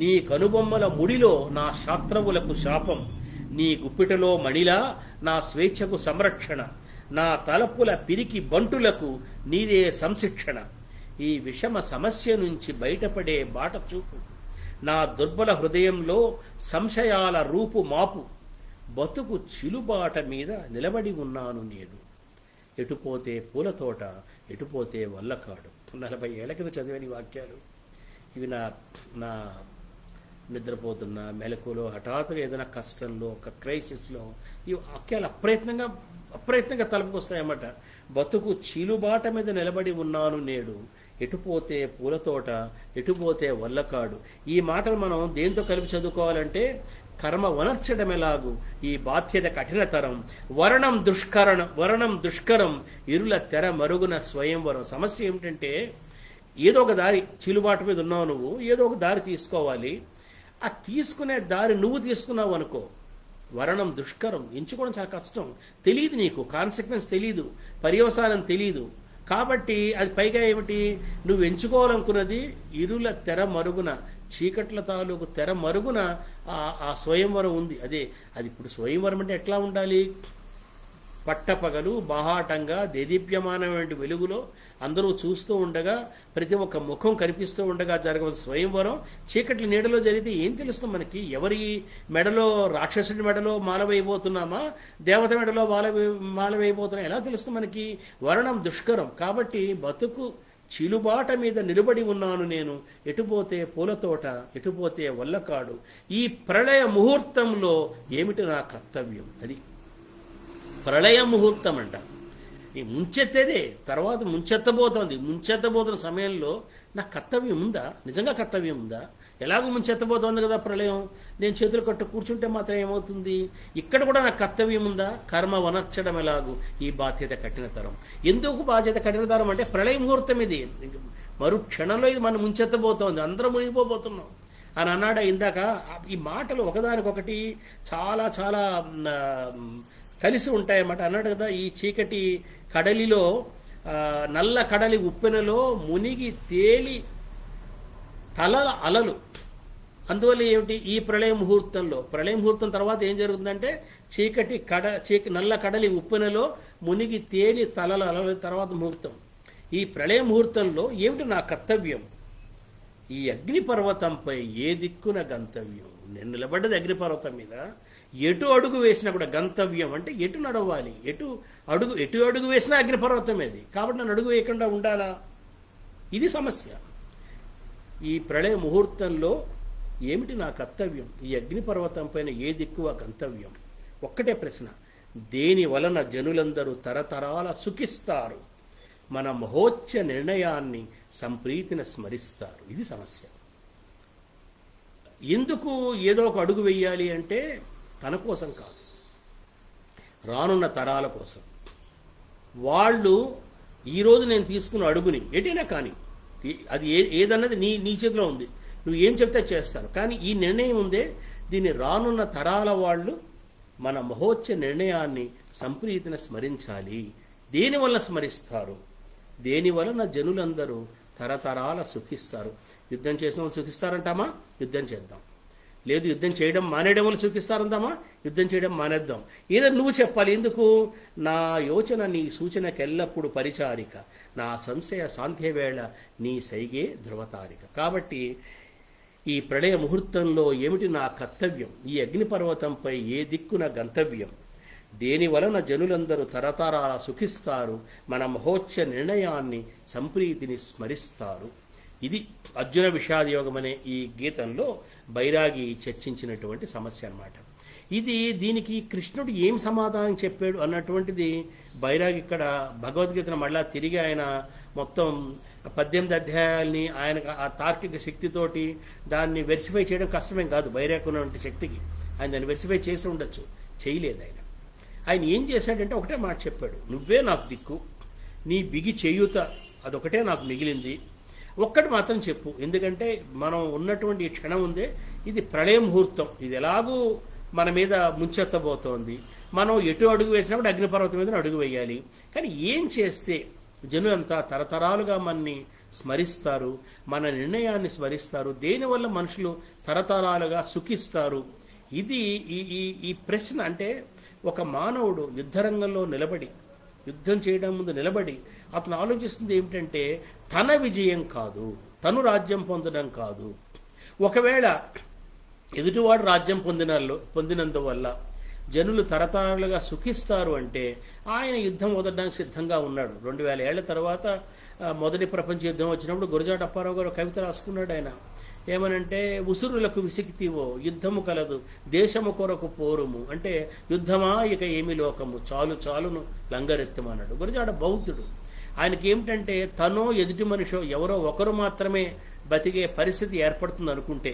A: నీ కనుబొమ్మల ముడిలో నా శాస్త్రవులకు శాపం, నీ గుప్పిటలో మణిలా నా స్వేచ్ఛకు సంరక్షణ, నా తలపుల పిరికి బంటులకు నీదే సంశిక్షణ. ఈ విషమ సమస్య నుంచి బయటపడే బాట చూపు, నా దుర్బల హృదయంలో సంశయాల రూపు మాపు, బతుకు చిలుబాట మీద నిలబడి ఉన్నాను నేడు, ఎటుపోతే పూలతోట ఎటుపోతే వల్లకాడు. 40 ఏళ్ల కింద చదివిన వాక్యాలు ఇవి. నా నిద్రపోతున్న మెలకులో హఠాత్తుగా ఏదైనా కష్టంలో ఒక క్రైసిస్లో ఈ వాక్యాలు అప్రయత్నంగా తలుపుకొస్తాయన్నమాట. బతుకు చీలుబాట మీద నిలబడి ఉన్నాను నేడు, ఎటుపోతే పూలతోట ఎటుపోతే వల్లకాడు. ఈ మాటలు మనం దేంతో కలిపి చదువుకోవాలంటే, కర్మ వనర్చడం ఎలాగు ఈ బాధ్యత కఠినతరం, వరణం దుష్కరం ఇరుల తెర మరుగున స్వయంవరం. సమస్య ఏమిటంటే, ఏదో ఒక దారి, చీలుబాటు మీద ఉన్నావు నువ్వు, ఏదో ఒక దారి తీసుకోవాలి. ఆ తీసుకునే దారి నువ్వు తీసుకున్నావు అనుకో, వరణం దుష్కరం, ఎంచుకోవడం చాలా కష్టం. తెలియదు నీకు, కాన్సిక్వెన్స్ తెలియదు, పర్యవసానం తెలియదు. కాబట్టి అది పైగా ఏమిటి, నువ్వు ఎంచుకోవాలనుకున్నది ఇరుల తెర మరుగున, చీకట్ల తాలూకు తెర మరుగున ఆ స్వయంవరం ఉంది. అది ఇప్పుడు స్వయంవరం అంటే ఎట్లా ఉండాలి, పట్టపగలు బాహాటంగా దేదీప్యమానమైన వెలుగులో అందరూ చూస్తూ ఉండగా, ప్రతి ఒక్క ముఖం కనిపిస్తూ ఉండగా జరగవలసిన స్వయంవరం చీకట్ల నీడలో జరిగితే ఏం తెలుస్తుంది మనకి? ఎవరి మెడలో, రాక్షసుడి మెడలో మాల వేయబోతున్నామా, దేవత మెడలో మాల వేయబోతున్నా ఎలా తెలుస్తుంది మనకి? వర్ణం దుష్కరం. కాబట్టి బతుకు చిలుబాట మీద నిలబడి ఉన్నాను నేను, ఎటుపోతే పూలతోట, ఎటుపోతే వల్లకాడు, ఈ ప్రళయ ముహూర్తంలో ఏమిటి నా కర్తవ్యం? అది ప్రళయ ముహూర్తం అంట. ఈ ముంచెత్తేదే, తర్వాత ముంచెత్తబోతున్న సమయంలో నా కర్తవ్యం ఉందా? నిజంగా కర్తవ్యం ఉందా? ఎలాగో ముంచెత్తబోతోంది కదా ప్రళయం, నేను చేతులు కట్టు కూర్చుంటే మాత్రం ఏమవుతుంది? ఇక్కడ కూడా నాకు కర్తవ్యం ఉందా? కర్మ వనర్చడం ఎలాగూ ఈ బాధ్యత కఠినతరం. ఎందుకు బాధ్యత కఠినతరం అంటే ప్రళయ ముహూర్తం ఇది, మరు క్షణంలో ఇది మనం ముంచెత్తబోతోంది, అందరం మునిగిపోబోతున్నాం అని అన్నాడు ఇందాక. ఈ మాటలు ఒకదానికొకటి చాలా చాలా కలిసి ఉంటాయన్నమాట. అన్నాడు కదా, ఈ చీకటి కడలిలో, నల్ల కడలి ఉప్పెనలో మునిగి తేలి తలల అలలు. అందువల్ల ఏమిటి, ఈ ప్రళయ ముహూర్తం తర్వాత ఏం జరుగుతుందంటే నల్ల కడలి ఉప్పెనలో మునిగి తేలి తలల అలల తర్వాత ముహూర్తం. ఈ ప్రళయ ముహూర్తంలో ఏమిటి నా కర్తవ్యం? ఈ అగ్నిపర్వతంపై ఏ దిక్కున గంతవ్యం? నేను నిలబడ్డది అగ్నిపర్వతం మీద, ఎటు అడుగు వేసినా కూడా గంతవ్యం అంటే ఎటు నడవాలి, ఎటు అడుగు వేసినా అగ్నిపర్వతం ఏది, కాబట్టి నన్ను అడుగు వేయకుండా ఉండాలా? ఇది సమస్య. ఈ ప్రళయ ముహూర్తంలో ఏమిటి నా కర్తవ్యం? ఈ అగ్నిపర్వతం పైన ఏ దిక్కువ గంతవ్యం? ఒక్కటే ప్రశ్న, దేని వలన జనులందరూ తరతరాల సుఖిస్తారు, మన మహోచ్చ నిర్ణయాన్ని సంప్రీతిని స్మరిస్తారు. ఇది సమస్య. ఎందుకు ఏదో ఒక అడుగు వెయ్యాలి అంటే తన కోసం కాదు, రానున్న తరాల కోసం. వాళ్ళు ఈరోజు నేను తీసుకున్న అడుగుని ఎటైనా కానీ, అది ఏదన్నది నీ చేతిలో ఉంది, నువ్వు ఏం చెప్తే చేస్తాను. కానీ ఈ నిర్ణయం ఉందే, దీన్ని రానున్న తరాల వాళ్ళు మన మహోచ్చ నిర్ణయాన్ని సంప్రీతిని స్మరించాలి. దేనివల్ల స్మరిస్తారు? దేనివలన జనులందరూ తరతరాల సుఖిస్తారు. యుద్ధం చేసిన వాళ్ళు సుఖిస్తారంటామా? యుద్ధం చేద్దాం. లేదు, యుద్ధం చేయడం మానేయడం వల్ల సుఖిస్తారంటామా? యుద్ధం చేయడం మానేద్దాం. ఏదో నువ్వు చెప్పాలి. ఎందుకు? నా యోచన నీ సూచనకెల్లప్పుడు పరిచారిక, నా సంశయ సాంధ్యవేళ నీ సైగే ధృవతారిక. కాబట్టి ఈ ప్రళయ ముహూర్తంలో ఏమిటి నా కర్తవ్యం? ఈ అగ్నిపర్వతంపై ఏ దిక్కున గంతవ్యం? దేని వలన జనులందరూ తరతరాల సుఖిస్తారు, మన మహోచ్చ నిర్ణయాన్ని సంప్రీతిని స్మరిస్తారు. ఇది అర్జున విషాదయోగం అనే ఈ గీతంలో బైరాగి చర్చించినటువంటి సమస్య అన్నమాట. దీనికి కృష్ణుడు ఏం సమాధానం చెప్పాడు అన్నటువంటిది బైరాగి ఇక్కడ భగవద్గీతను మళ్ళా తిరిగి ఆయన మొత్తం 18 అధ్యాయాల్ని ఆయన ఆ తార్కిక శక్తితోటి దాన్ని వెరిసిఫై చేయడం కష్టమేం కాదు. బైరాగి ఉన్నటువంటి శక్తికి ఆయన దాన్ని వెరిసిఫై చేసి ఉండొచ్చు, చేయలేదు. ఆయన ఏం చేశాడంటే ఒకటే మాట చెప్పాడు, నువ్వే నాకు దిక్కు, నీ బిగి చేయూత అదొకటే నాకు మిగిలింది, ఒక్కటి మాత్రం చెప్పు. ఎందుకంటే మనం ఉన్నటువంటి ఈ క్షణం ఉందే, ఇది ప్రళయ ముహూర్తం, ఇది ఎలాగూ మన మీద ముంచెత్తబోతోంది. మనం ఎటు అడుగు వేసినప్పుడు అగ్నిపర్వతం మీద అడుగు వేయాలి. కానీ ఏం చేస్తే జనులంతా తరతరాలుగా మనని స్మరిస్తారు, మన నిర్ణయాన్ని స్మరిస్తారు, దేనివల్ల మనుషులు తరతరాలుగా సుఖిస్తారు? ఇది ఈ ప్రశ్న. అంటే ఒక మానవుడు యుద్ధరంగంలో నిలబడి, యుద్ధం చేయడం ముందు నిలబడి అతను ఆలోచిస్తుంది ఏమిటంటే తన విజయం కాదు, తను రాజ్యం పొందడం కాదు. ఒకవేళ ఎదుటివాడు రాజ్యం పొందినందువల్ల జనులు తరతరాలుగా సుఖిస్తారు అంటే ఆయన యుద్ధం వదలడానికి సిద్ధంగా ఉన్నాడు. 2000 ఏళ్ల తర్వాత మొదటి ప్రపంచ యుద్ధం వచ్చినప్పుడు గురజాడ అప్పారావు గారు కవిత రాసుకున్నాడు. ఆయన ఏమనంటే, ఉసురులకు విసిగితివో యుద్ధము కలదు దేశము కొరకు పోరుము, అంటే యుద్ధమా ఇక ఏమి లోకము, చాలు చాలును లంగరెత్తమన్నాడు. గురజాడ బౌద్ధుడు. ఆయనకి ఏమిటంటే తనో ఎదుటి మనిషో ఎవరో ఒకరు మాత్రమే బతికే పరిస్థితి ఏర్పడుతుంది అనుకుంటే,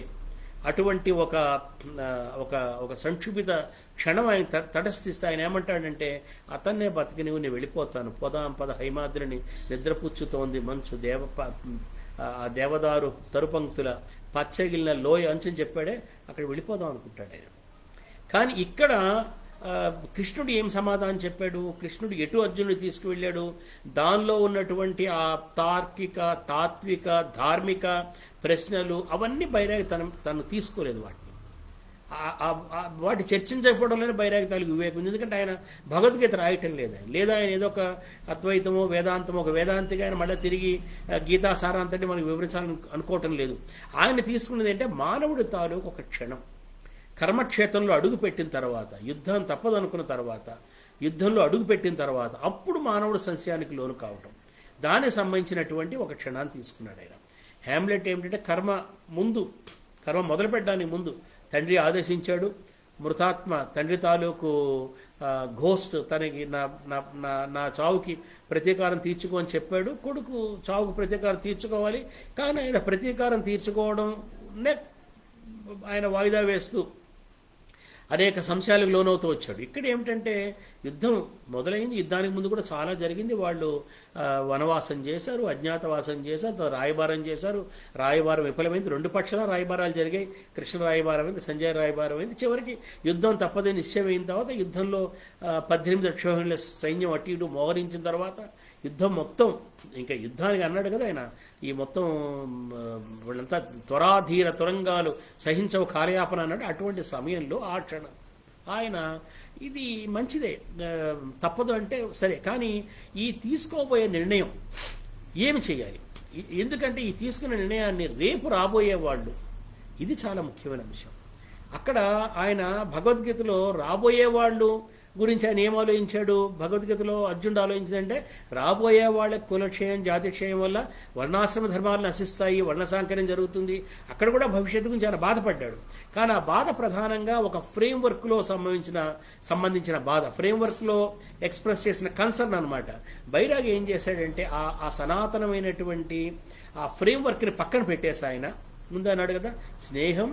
A: అటువంటి ఒక సంక్షుభిత క్షణం ఆయన తటస్థిస్తే ఆయన ఏమంటాడంటే, అతన్నే బతికి నేను వెళ్ళిపోతాను, పద హైమాద్రిని నిద్రపుచ్చుతోంది మంచు ఆ దేవదారు తరుపంక్తుల పచ్చగిలిన లోయ అంచని చెప్పాడే, అక్కడ వెళ్ళిపోదాం అనుకుంటాడు ఆయన. కానీ ఇక్కడ కృష్ణుడు ఏం సమాధానం చెప్పాడు, కృష్ణుడు ఎటు అర్జునుడు తీసుకువెళ్ళాడు, దానిలో ఉన్నటువంటి ఆ తార్కిక, తాత్విక, ధార్మిక ప్రశ్నలు అవన్నీ బైరాగి తను తీసుకోలేదు వాటిని. వాటి చర్చించకపోవడంలోనే బైరాగి తాలూకు వివేకం ఉంది. ఎందుకంటే ఆయన భగవద్గీత రాయటం లేదా ఆయన ఏదో ఒక అద్వైతమో వేదాంతమో, ఒక వేదాంతిగా ఆయన మళ్ళీ తిరిగి గీతా సారాంతాన్ని మనకు వివరించాలని అనుకోవటం లేదు. ఆయన తీసుకున్నది అంటే మానవుడి తాలూకు ఒక క్షణం, కర్మక్షేత్రంలో అడుగు పెట్టిన తర్వాత, యుద్ధం తప్పదనుకున్న తర్వాత, యుద్ధంలో అడుగు పెట్టిన తర్వాత అప్పుడు మానవుడు సంశయానికి లోను కావటం, దానికి సంబంధించినటువంటి ఒక క్షణాన్ని తీసుకున్నాడు ఆయన. హ్యామ్లెట్ ఏమిటంటే కర్మ మొదలు పెట్టడానికి ముందు తండ్రి ఆదేశించాడు, మృతాత్మ తండ్రి తాలూకు ఘోస్ట్ తనకి నా చావుకి ప్రతీకారం తీర్చుకో అని చెప్పాడు. కొడుకు చావుకు ప్రతీకారం తీర్చుకోవాలి, కానీ ఆయన ప్రతీకారం తీర్చుకోవడం ఆయన వాయిదా వేస్తూ అనేక సంశయాలకు లోనవుతూ వచ్చాడు. ఇక్కడ ఏమిటంటే యుద్ధం మొదలైంది, యుద్ధానికి ముందు కూడా చాలా జరిగింది. వాళ్ళు వనవాసం చేశారు, అజ్ఞాతవాసం చేశారు, రాయబారం చేశారు. రాయబారం విఫలమైంది, రెండు పక్షాల రాయబారాలు జరిగాయి. కృష్ణ రాయబారం అయింది, సంజయ్ రాయబారం అయింది. చివరికి యుద్ధం తప్పదని నిశ్చయమైన తర్వాత యుద్ధంలో 18 అక్షోహిణుల సైన్యం అటు ఇటు మోహరించిన తర్వాత యుద్ధం మొత్తం, ఇంకా యుద్ధానికి అన్నాడు కదా ఆయన, ఈ మొత్తం వీళ్ళంతా త్వరాధీర తురంగాలు సహించవు కాలయాపన అన్నాడు. అటువంటి సమయంలో ఆ క్షణం ఆయన ఇది మంచిదే, తప్పదు అంటే సరే, కానీ ఈ తీసుకోబోయే నిర్ణయం ఏమి చేయాలి, ఎందుకంటే ఈ తీసుకున్న నిర్ణయాన్ని రేపు రాబోయే వాళ్ళు, ఇది చాలా ముఖ్యమైన అంశం. అక్కడ ఆయన భగవద్గీతలో రాబోయే వాళ్ళు గురించి ఆయన ఏం ఆలోచించాడు, భగవద్గీతలో అర్జునుడు ఆలోచించిందంటే రాబోయే వాళ్ళ కులక్షయం, జాతిక్షయం వల్ల వర్ణాశ్రమ ధర్మాలు నశిస్తాయి, వర్ణసాంకర్యం జరుగుతుంది. అక్కడ కూడా భవిష్యత్తు గురించి ఆయన బాధపడ్డాడు. కానీ ఆ బాధ ప్రధానంగా ఒక ఫ్రేమ్వర్క్లో సంబంధించిన బాధ, ఫ్రేమ్వర్క్లో ఎక్స్ప్రెస్ చేసిన కన్సర్న్ అనమాట. బైరాగి ఏం చేశాడంటే ఆ సనాతనమైనటువంటి ఆ ఫ్రేమ్వర్క్ని పక్కన పెట్టేసి ఆయన ముందు అన్నాడు కదా, స్నేహం,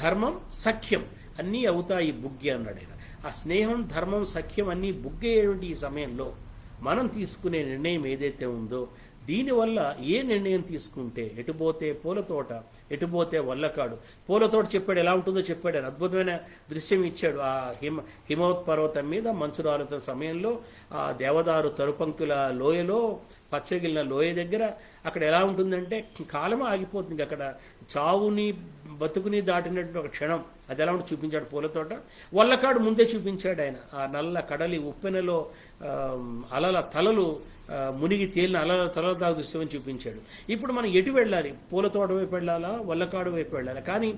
A: ధర్మం, సఖ్యం అన్నీ అవుతాయి బుగ్గి అన్నాడు ఆయన. ఆ స్నేహం, ధర్మం, సఖ్యం అన్నీ బుగ్గేటువంటి ఈ సమయంలో మనం తీసుకునే నిర్ణయం ఏదైతే ఉందో, దీనివల్ల ఏ నిర్ణయం తీసుకుంటే ఎటుపోతే పూలతోట, ఎటుపోతే వల్లకాడు. పూలతోట చెప్పాడు, ఎలా ఉంటుందో చెప్పాడు, అని అద్భుతమైన దృశ్యం ఇచ్చాడు. ఆ హిమవత్ పర్వతం మీద మంచు రాలుతున్న సమయంలో ఆ దేవదారు తరుపంకుల లోయలో, పచ్చగిలిన లోయ దగ్గర అక్కడ ఎలా ఉంటుందంటే కాలం ఆగిపోతుంది. అక్కడ చావుని బతుకుని దాటినటువంటి ఒక క్షణం అది ఎలా ఉంటే చూపించాడు పూలతోట. వల్లకాడు ముందే చూపించాడు ఆయన, ఆ నల్ల కడలి ఉప్పెనలో అలల తలలు మునిగి తేలిన అలల తలల దాకా దృశ్యమని చూపించాడు. ఇప్పుడు మనం ఎటు వెళ్ళాలి, పూలతోట వైపు వెళ్ళాలా, వల్లకాడు వైపు వెళ్ళాలా? కానీ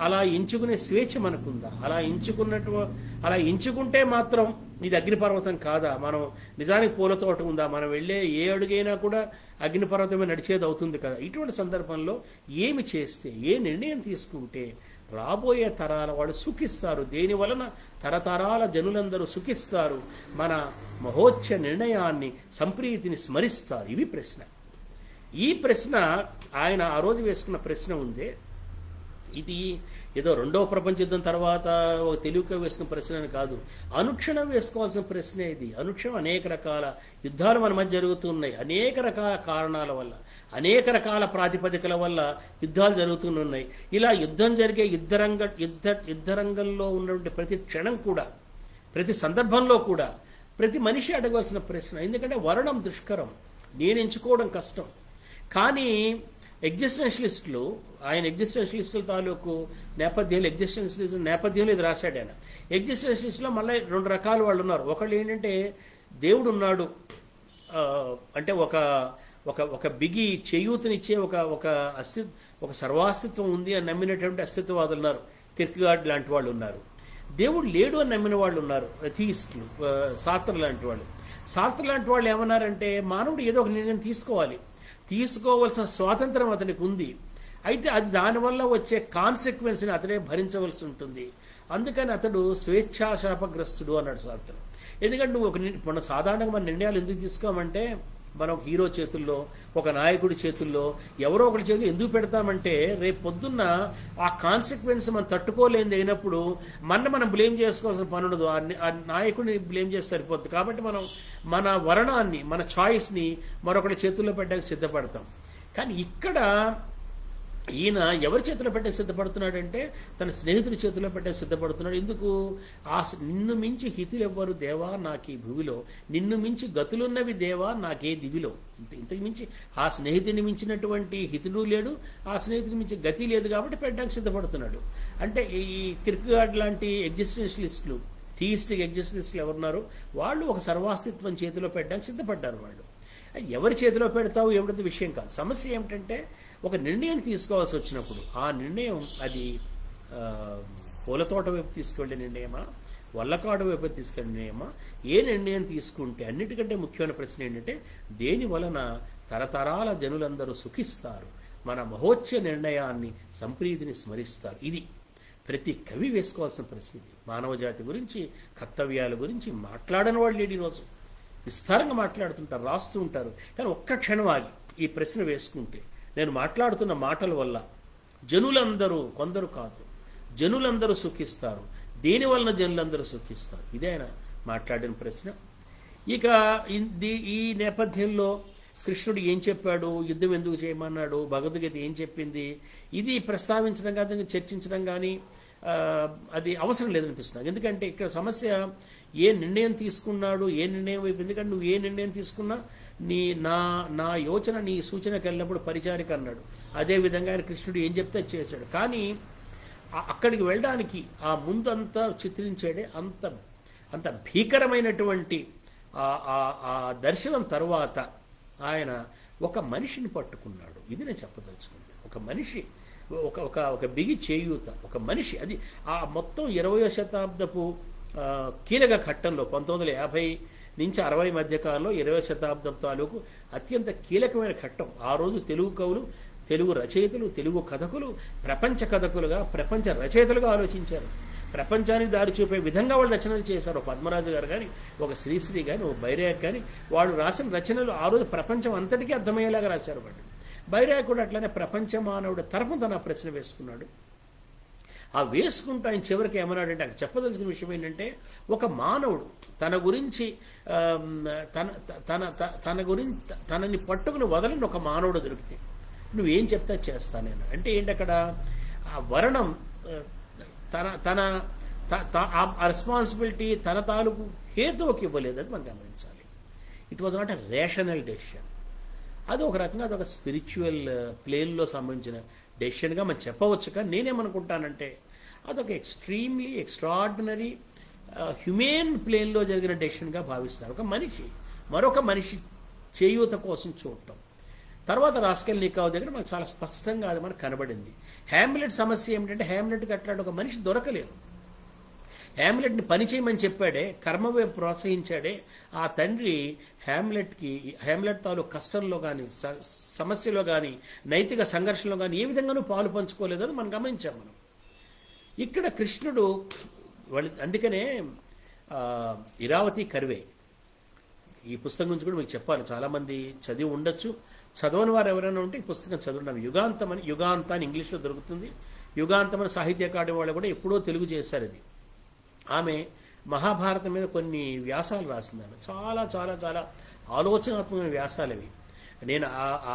A: అలా ఎంచుకునే స్వేచ్ఛ మనకుందా? అలా ఎంచుకుంటే మాత్రం ఇది అగ్నిపర్వతం కాదా? మనం నిజానికి పూలతోట ఉందా? మనం వెళ్ళే ఏ అడుగైనా కూడా అగ్నిపర్వతమే నడిచేది అవుతుంది కదా. ఇటువంటి సందర్భంలో ఏమి చేస్తే, ఏ నిర్ణయం తీసుకుంటే రాబోయే తరాల వాళ్ళు సుఖిస్తారు, దేని వలన తరతరాల జనులందరూ సుఖిస్తారు, మన మహోచ్చ నిర్ణయాన్ని, సంప్రీతిని స్మరిస్తారు. ఇవి ప్రశ్న. ఈ ప్రశ్న ఆయన ఆ రోజు వేసుకున్న ప్రశ్న ఉందే, ఇది ఏదో రెండవ ప్రపంచ యుద్ధం తర్వాత ఒక తెలివిగా వేసుకున్న ప్రశ్న అని కాదు, అనుక్షణం వేసుకోవాల్సిన ప్రశ్నే ఇది. అనుక్షణం అనేక రకాల యుద్ధాలు మన మధ్య జరుగుతున్నాయి, అనేక రకాల కారణాల వల్ల, అనేక రకాల ప్రాతిపదికల వల్ల యుద్ధాలు జరుగుతున్నాయి. ఇలా యుద్ధం జరిగే యుద్ధరంగంలో ఉన్నటువంటి ప్రతి క్షణం కూడా, ప్రతి సందర్భంలో కూడా ప్రతి మనిషి అడగవలసిన ప్రశ్న. ఎందుకంటే వరణం దుష్కరం, నేను ఎంచుకోవడం కష్టం. కానీ ఎగ్జిస్టెన్షియలిస్టులు, ఆయన ఎగ్జిస్టెన్షియలిస్టుల తాలూకు నేపథ్యంలో ఇది రాశాడు ఆయన. ఎగ్జిస్టెన్షియలిస్టులో మళ్ళీ రెండు రకాల వాళ్ళు ఉన్నారు. ఒకళ్ళు ఏంటంటే దేవుడు ఉన్నాడు అంటే ఒక బిగి చేయూతనిచ్చే ఒక సర్వాస్తిత్వం ఉంది అని నమ్మినటువంటి అస్తిత్వవాదులు ఉన్నారు. కిర్కెగార్డ్ లాంటి వాళ్ళు ఉన్నారు. దేవుడు లేడు అని నమ్మిన వాళ్ళు ఉన్నారు, అథీయిస్టులు, సార్త్ర్ లాంటి వాళ్ళు. సార్త్ర్ లాంటి వాళ్ళు ఏమన్నారంటే మానవుడు ఏదో ఒక నిర్ణయం తీసుకోవాల్సిన స్వాతంత్రం అతనికి ఉంది, అయితే అది దానివల్ల వచ్చే కాన్సిక్వెన్స్ని అతనే భరించవలసి ఉంటుంది. అందుకని అతడు స్వేచ్ఛాశాపగ్రస్తుడు అన్నాడు సార్త్ర్. ఎందుకంటే మనం సాధారణంగా మన నిర్ణయాలు ఎందుకు తీసుకోమంటే, మనం ఒక హీరో చేతుల్లో, ఒక నాయకుడి చేతుల్లో, ఎవరో ఒకరి చేతుల్లో ఎందుకు పెడతామంటే రేపు పొద్దున్న ఆ కాన్సిక్వెన్స్ మనం తట్టుకోలేనిది అయినప్పుడు మనం బ్లేమ్ చేసుకోవాల్సిన పని ఉండదు, ఆ నాయకుడిని బ్లేమ్ చేస్తే సరిపోద్ది. కాబట్టి మనం మన వరణాన్ని, మన ఛాయిస్ని మరొకరి చేతుల్లో పెట్టడానికి సిద్ధపడతాం. కానీ ఇక్కడ ఈయన ఎవరి చేతిలో పెట్టే సిద్ధపడుతున్నాడంటే తన స్నేహితుడి చేతిలో పెట్టే సిద్ధపడుతున్నాడు. ఎందుకు? నిన్ను మించి హితులు ఎవ్వరు దేవా నాకీ భూమిలో, నిన్ను మించి గతులున్నవి దేవా నాకే దివిలో. ఇంతకు మించి ఆ స్నేహితుడిని మించినటువంటి హితుడు లేడు, ఆ స్నేహితుడిని మించి గతి లేదు, కాబట్టి పెట్టడానికి సిద్ధపడుతున్నాడు. అంటే ఈ కిర్కెగార్డ్ లాంటి ఎగ్జిస్టెన్షియలిస్టులు, థియిస్టిక్ ఎగ్జిస్టెన్షియలిస్టులు ఎవరున్నారు, వాళ్ళు ఒక సర్వాస్తిత్వం చేతిలో పెట్టడానికి సిద్ధపడ్డారు. వాళ్ళు ఎవరి చేతిలో పెడతావు ఎవరిది విషయం కాదు. సమస్య ఏమిటంటే ఒక నిర్ణయం తీసుకోవాల్సి వచ్చినప్పుడు ఆ నిర్ణయం అది పూలతోట వైపు తీసుకెళ్లే నిర్ణయమా, వల్లకాడు వైపు తీసుకెళ్లే నిర్ణయమా, ఏ నిర్ణయం తీసుకుంటే అన్నిటికంటే ముఖ్యమైన ప్రశ్న ఏంటంటే దేని వలన తరతరాల జనులందరూ సుఖిస్తారు, మన మహోచ్చ నిర్ణయాన్ని సంప్రీతిని స్మరిస్తారు. ఇది ప్రతి కవి వేసుకోవాల్సిన ప్రశ్న. ఇది మానవ జాతి గురించి, కర్తవ్యాల గురించి మాట్లాడని వాళ్ళు లేడు. ఈరోజు విస్తారంగా మాట్లాడుతుంటారు, రాస్తూ ఉంటారు. కానీ ఒక్క క్షణం ఆగి ఈ ప్రశ్న వేసుకుంటే నేను మాట్లాడుతున్న మాటల వల్ల జనులందరూ, కొందరు కాదు జనులందరూ సుఖిస్తారు, దేనివలన జనులందరూ సుఖిస్తారు, ఇదే ఆయన మాట్లాడిన ప్రశ్న. ఇక ఈ నేపథ్యంలో కృష్ణుడు ఏం చెప్పాడు, యుద్ధం ఎందుకు చేయమన్నాడు, భగవద్గీత ఏం చెప్పింది, ఇది ప్రస్తావించడం కానీ చర్చించడం కానీ అది అవసరం లేదనిపిస్తుంది. ఎందుకంటే ఇక్కడ సమస్య ఏ నిర్ణయం తీసుకున్నాడు, ఏ నిర్ణయం వైపు. ఎందుకంటే నువ్వు ఏ నిర్ణయం తీసుకున్నా నా యోచన నీ సూచనకు వెళ్ళినప్పుడు పరిచారిక అన్నాడు. అదేవిధంగా ఆయన కృష్ణుడు ఏం చెప్తే చేశాడు. కానీ అక్కడికి వెళ్ళడానికి ఆ ముందంతా చిత్రించాడే అంత భీకరమైనటువంటి ఆ దర్శనం తర్వాత ఆయన ఒక మనిషిని పట్టుకున్నాడు. ఇది నేను చెప్పదలుచుకున్నాను. ఒక మనిషి, ఒక బిగి చేయూత, ఒక మనిషి. అది ఆ మొత్తం 20వ శతాబ్దపు కీలక ఘట్టంలో 1950 నుంచి 60 మధ్య కాలంలో 20వ శతాబ్దం తాలూకు అత్యంత కీలకమైన ఘట్టం. ఆ రోజు తెలుగు కవులు, తెలుగు రచయితలు, తెలుగు కథకులు ప్రపంచ కథకులుగా, ప్రపంచ రచయితలుగా ఆలోచించారు. ప్రపంచానికి దారి చూపే విధంగా వాళ్ళు రచనలు చేశారు. పద్మరాజు గారు కానీ, ఒక శ్రీశ్రీ కానీ, ఒక బైరాగ్ కానీ, వాళ్ళు రాసిన రచనలు ఆ రోజు ప్రపంచం అంతటికీ అర్థమయ్యేలాగా రాశారు. వాళ్ళు బైరాగ్ కూడా అట్లనే ప్రపంచ మానవుడు తరపున తన ప్రశ్న వేసుకున్నాడు. ఆ వేసుకుంటూ ఆయన చివరికి ఏమన్నాడంటే, అక్కడ చెప్పదలసిన విషయం ఏంటంటే, ఒక మానవుడు తన గురించి తనని పట్టుకుని వదలని ఒక మానవుడు దొరికితే నువ్వేం చెప్తా చేస్తానేను అంటే ఏంటి, అక్కడ ఆ వర్ణం ఆ రెస్పాన్సిబిలిటీ తన తాలూకు హేతువుకి ఇవ్వలేదు. అది మనం గమనించాలి. It was not a rational decision. అది ఒక రకంగా అదొక స్పిరిచువల్ ప్లేన్లో సంబంధించిన డెసిషన్గా మనం చెప్పవచ్చు. కానీ నేనేమనుకుంటానంటే అదొక ఎక్స్ట్రీమ్లీ ఎక్స్ట్రాడినరీ హ్యూమేన్ ప్లేన్లో జరిగిన డెసిషన్గా భావిస్తారు. ఒక మనిషి మరొక మనిషి చేయూత కోసం చూడటం. తర్వాత రాస్కెల్నికోవ్ దగ్గర మనకు చాలా స్పష్టంగా అది మనకు కనబడింది. హ్యామ్లెట్ సమస్య ఏమిటంటే, హ్యామ్లెట్కి అట్లాంటి ఒక మనిషి దొరకలేదు. హ్యామ్లెట్ని పని చేయమని చెప్పాడే, కర్మవైపు ప్రోత్సహించాడే ఆ తండ్రి హ్యామ్లెట్ తాలూకు కష్టంలో కానీ, సమస్యలో కానీ, నైతిక సంఘర్షణలో కానీ ఏ విధంగానూ పాలు పంచుకోలేదని మనం గమనించాం. మనం ఇక్కడ కృష్ణుడు అందుకనే ఇరావతి కర్వే ఈ పుస్తకం గురించి కూడా మీకు చెప్పాలి. చాలామంది చదివి ఉండొచ్చు, చదవని వారు ఎవరైనా ఉంటే ఈ పుస్తకం చదువున్నాం. యుగాంతం అని ఇంగ్లీష్లో దొరుకుతుంది. యుగాంతం అని సాహిత్య అకాడమీ వాళ్ళు కూడా ఎప్పుడో తెలుగు చేశారు. ఇది ఆమె మహాభారతం మీద కొన్ని వ్యాసాలు రాసింది. ఆమె చాలా చాలా చాలా ఆలోచనాత్మకమైన వ్యాసాలు అవి. నేను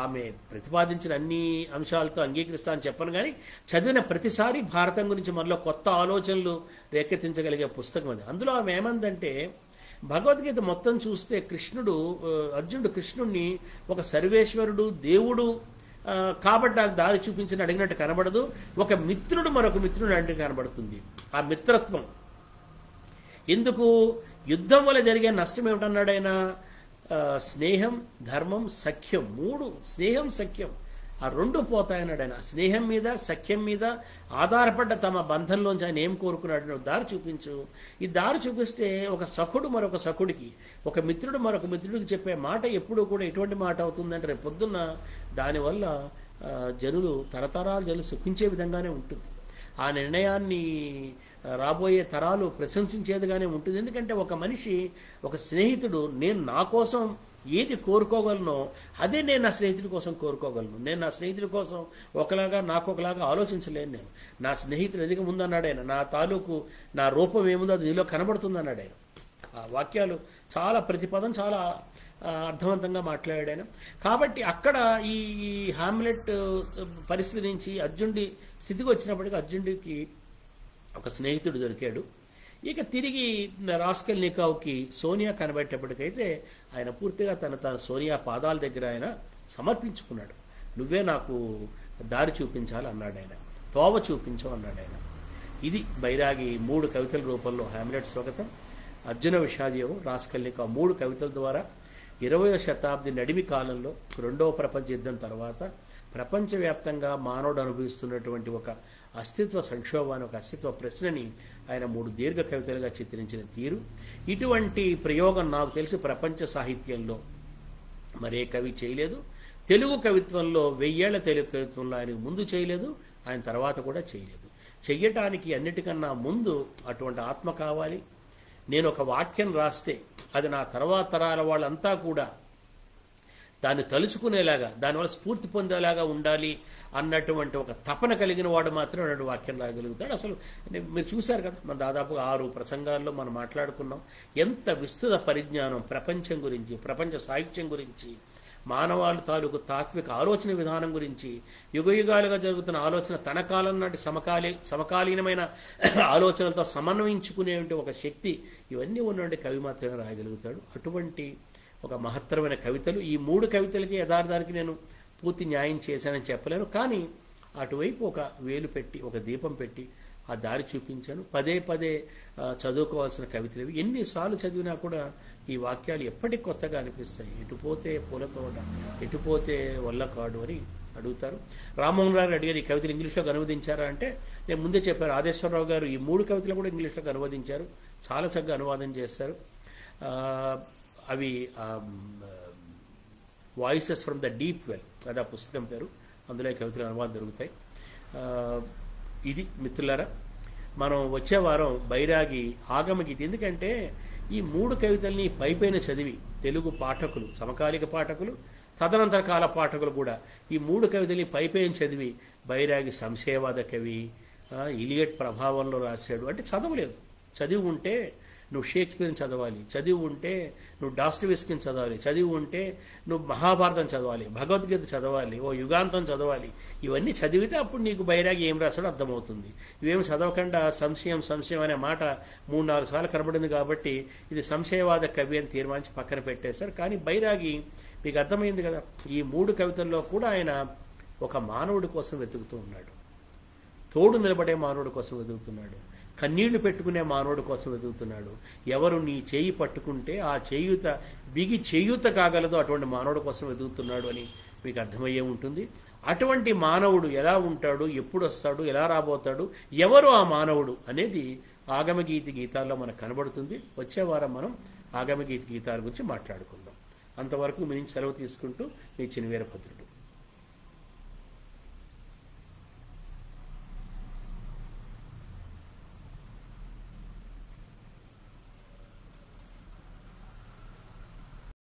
A: ఆమె ప్రతిపాదించిన అన్ని అంశాలతో అంగీకరిస్తా అని చెప్పను, కానీ చదివిన ప్రతిసారి భారతం గురించి మనలో కొత్త ఆలోచనలు రేకెత్తించగలిగే పుస్తకం అది. అందులో ఆమె ఏమందంటే, భగవద్గీత మొత్తం చూస్తే అర్జునుడు కృష్ణుడిని ఒక సర్వేశ్వరుడు, దేవుడు కాబట్టి నాకు దారి చూపించిన అడిగినట్టు కనబడదు. ఒక మిత్రుడు మరొక మిత్రుడు అంటే కనబడుతుంది. ఆ మిత్రత్వం ఎందుకు? యుద్ధం వల్ల జరిగే నష్టం ఏమిటన్నాడు ఆయన? స్నేహం, ధర్మం, సఖ్యం. స్నేహం, సఖ్యం ఆ రెండు పోతాయన్నాడు ఆయన. స్నేహం మీద, సఖ్యం మీద ఆధారపడ్డ తమ బంధంలోంచి ఆయన ఏం కోరుకున్నాడు? దారి చూపించు. ఈ దారి చూపిస్తే ఒక సఖుడు మరొక సఖుడికి, ఒక మిత్రుడు మరొక మిత్రుడికి చెప్పే మాట ఎప్పుడూ కూడా ఎటువంటి మాట అవుతుందంటే, రేపు పొద్దున్న దానివల్ల తరతరాలు జనులు సుఖించే విధంగానే ఉంటుంది. ఆ నిర్ణయాన్ని రాబోయే తరాలు ప్రశంసించేదిగానే ఉంటుంది. ఎందుకంటే ఒక మనిషి, ఒక స్నేహితుడు, నేను నా కోసం ఏది కోరుకోగలను అదే నేను నా స్నేహితుడి కోసం కోరుకోగలను. నేను నా స్నేహితుడి కోసం నాకు ఒకలాగా ఆలోచించలేను. నేను నా స్నేహితుడు ఎదిగ ముందన్నాడు ఆయన. నా రూపం ఏముందో అది నీలో కనబడుతుంది అన్నాడు ఆయన. ఆ వాక్యాలు చాలా, ప్రతిపదం చాలా అర్థవంతంగా మాట్లాడాడు ఆయన. కాబట్టి అక్కడ ఈ ఈ హామ్లెట్ పరిస్థితి నుంచి అర్జునుడి స్థితికి వచ్చినప్పటికీ అర్జునుడికి ఒక స్నేహితుడు దొరికాడు. ఇక తిరిగి రాస్కల్నికోవ్కి సోనియా కనబెట్టేప్పటికైతే ఆయన పూర్తిగా తన సోనియా పాదాల దగ్గర ఆయన సమర్పించుకున్నాడు. నువ్వే నాకు దారి చూపించాలి అన్నాడు ఆయన, తోవ చూపించు అన్నాడు ఆయన. ఇది బైరాగి 3 కవితల రూపంలో హామ్లెట్ స్వాగతం, అర్జున విషాదయోగం, రాస్కల్నికోవ్ 3 కవితల ద్వారా 20వ శతాబ్ది నడిమి కాలంలో 2వ ప్రపంచ యుద్ధం తర్వాత ప్రపంచవ్యాప్తంగా మానవుడు అనుభవిస్తున్నటువంటి ఒక అస్తిత్వ సంక్షోభాన్ని, ఒక అస్తిత్వ ప్రశ్నని ఆయన 3 దీర్ఘ కవితలుగా చిత్రించిన తీరు. ఇటువంటి ప్రయోగం నాకు తెలిసి ప్రపంచ సాహిత్యంలో మరే కవి చేయలేదు. తెలుగు కవిత్వంలో 1000 ఏళ్ల తెలుగు కవిత్వంలో ఆయన ముందు చేయలేదు, ఆయన తర్వాత కూడా చేయలేదు. చెయ్యటానికి అన్నిటికన్నా ముందు అటువంటి ఆత్మ కావాలి. నేను ఒక వాక్యం రాస్తే అది నా తర్వాత తరాల వాళ్ళంతా కూడా దాన్ని తలుచుకునేలాగా, దానివల్ల స్ఫూర్తి పొందేలాగా ఉండాలి అన్నటువంటి ఒక తపన కలిగిన వాడు మాత్రమే అన్నట్టు వాక్యం రాగలుగుతాడు. అసలు మీరు చూశారు కదా, మన దాదాపు 6 ప్రసంగాల్లో మనం మాట్లాడుకున్నాం ఎంత విస్తృత పరిజ్ఞానం ప్రపంచం గురించి, ప్రపంచ సాహిత్యం గురించి, మానవాళి తాలూకు తాత్విక ఆలోచన విధానం గురించి, యుగయుగాలుగా జరుగుతున్న ఆలోచన తన కాలం నాటి సమకాలీనమైన ఆలోచనలతో సమన్వయించుకునే ఒక శక్తి, ఇవన్నీ ఉన్నటువంటి కవి మాత్రమే రాయగలుగుతాడు. అటువంటి ఒక మహత్తరమైన కవితలు. ఈ 3 కవితలకి యథార్థానికి నేను పూర్తి న్యాయం చేశానని చెప్పలేను, కానీ అటువైపు ఒక వేలు పెట్టి, ఒక దీపం పెట్టి ఆ దారి చూపించాను. పదే చదువుకోవాల్సిన కవితలు ఇవి. ఎన్నిసార్లు చదివినా కూడా ఈ వాక్యాలు ఎప్పటికి కొత్తగా అనిపిస్తాయి. ఎటుపోతే పూలతోట, ఎటుపోతే వల్లకాడు అని అడుగుతారు. రామ్మోహన్ రావు అడిగారు, ఈ కవితలు ఇంగ్లీష్లోకి అనువదించారా అంటే నేను ముందే చెప్పారు, ఆదేశ్వరరావు గారు ఈ 3 కవితలు కూడా ఇంగ్లీష్లోకి అనువదించారు, చాలా చక్కగా అనువాదం చేస్తారు. అవి voices from the deep well అది ఆ పుస్తకం పేరు, అందులో ఈ కవితలు అనువాదం దొరుకుతాయి. ఇది మిత్రులారా, మనం వచ్చే వారం బైరాగి ఆగమగీత, ఎందుకంటే ఈ 3 కవితల్ని పైపైన చదివి తెలుగు పాఠకులు, సమకాలిక పాఠకులు, తదనంతర కాల పాఠకులు కూడా ఈ 3 కవితల్ని పైపైన చదివి బైరాగి సంశయవాద కవి, ఇలియట్ ప్రభావంలో రాశాడు అంటే చదవలేదు. చదివి ఉంటే నువ్వు షేక్స్పియర్ని చదవాలి, చదివి ఉంటే నువ్వు డాస్టోయెవ్స్కీని చదవాలి, చదివి ఉంటే నువ్వు మహాభారతం చదవాలి, భగవద్గీత చదవాలి, ఓ యుగాంతం చదవాలి. ఇవన్నీ చదివితే అప్పుడు నీకు బైరాగి ఏం రాశాడో అర్థమవుతుంది. ఇవేమి చదవకుండా సంశయం అనే మాట 3-4 సార్లు కనబడింది కాబట్టి ఇది సంశయవాద కవి అని తీర్మానించి పక్కన పెట్టేశారు. కానీ బైరాగి మీకు అర్థమైంది కదా, ఈ 3 కవితల్లో కూడా ఆయన ఒక మానవుడి కోసం వెతుకుతూ ఉన్నాడు, తోడు నిలబడే మానవుడి కోసం వెతుకుతున్నాడు, కన్నీళ్లు పెట్టుకునే మానవుడి కోసం వెతుకుతున్నాడు. ఎవరు నీ చేయి పట్టుకుంటే ఆ చేయూత బిగి చేయూత కాగలదో అటువంటి మానవుడి కోసం వెతుకుతున్నాడు అని మీకు అర్థమయ్యే ఉంటుంది. అటువంటి మానవుడు ఎలా ఉంటాడు, ఎప్పుడు వస్తాడు, ఎలా రాబోతాడు, ఎవరు ఆ మానవుడు అనేది ఆగమగీతి గీతాల్లో మనకు కనబడుతుంది. వచ్చే వారం మనం ఆగమగీతి గీతాల గురించి మాట్లాడుకుందాం. అంతవరకు మీ నుంచి సెలవు తీసుకుంటూ మీ చినవీరభద్రుడు.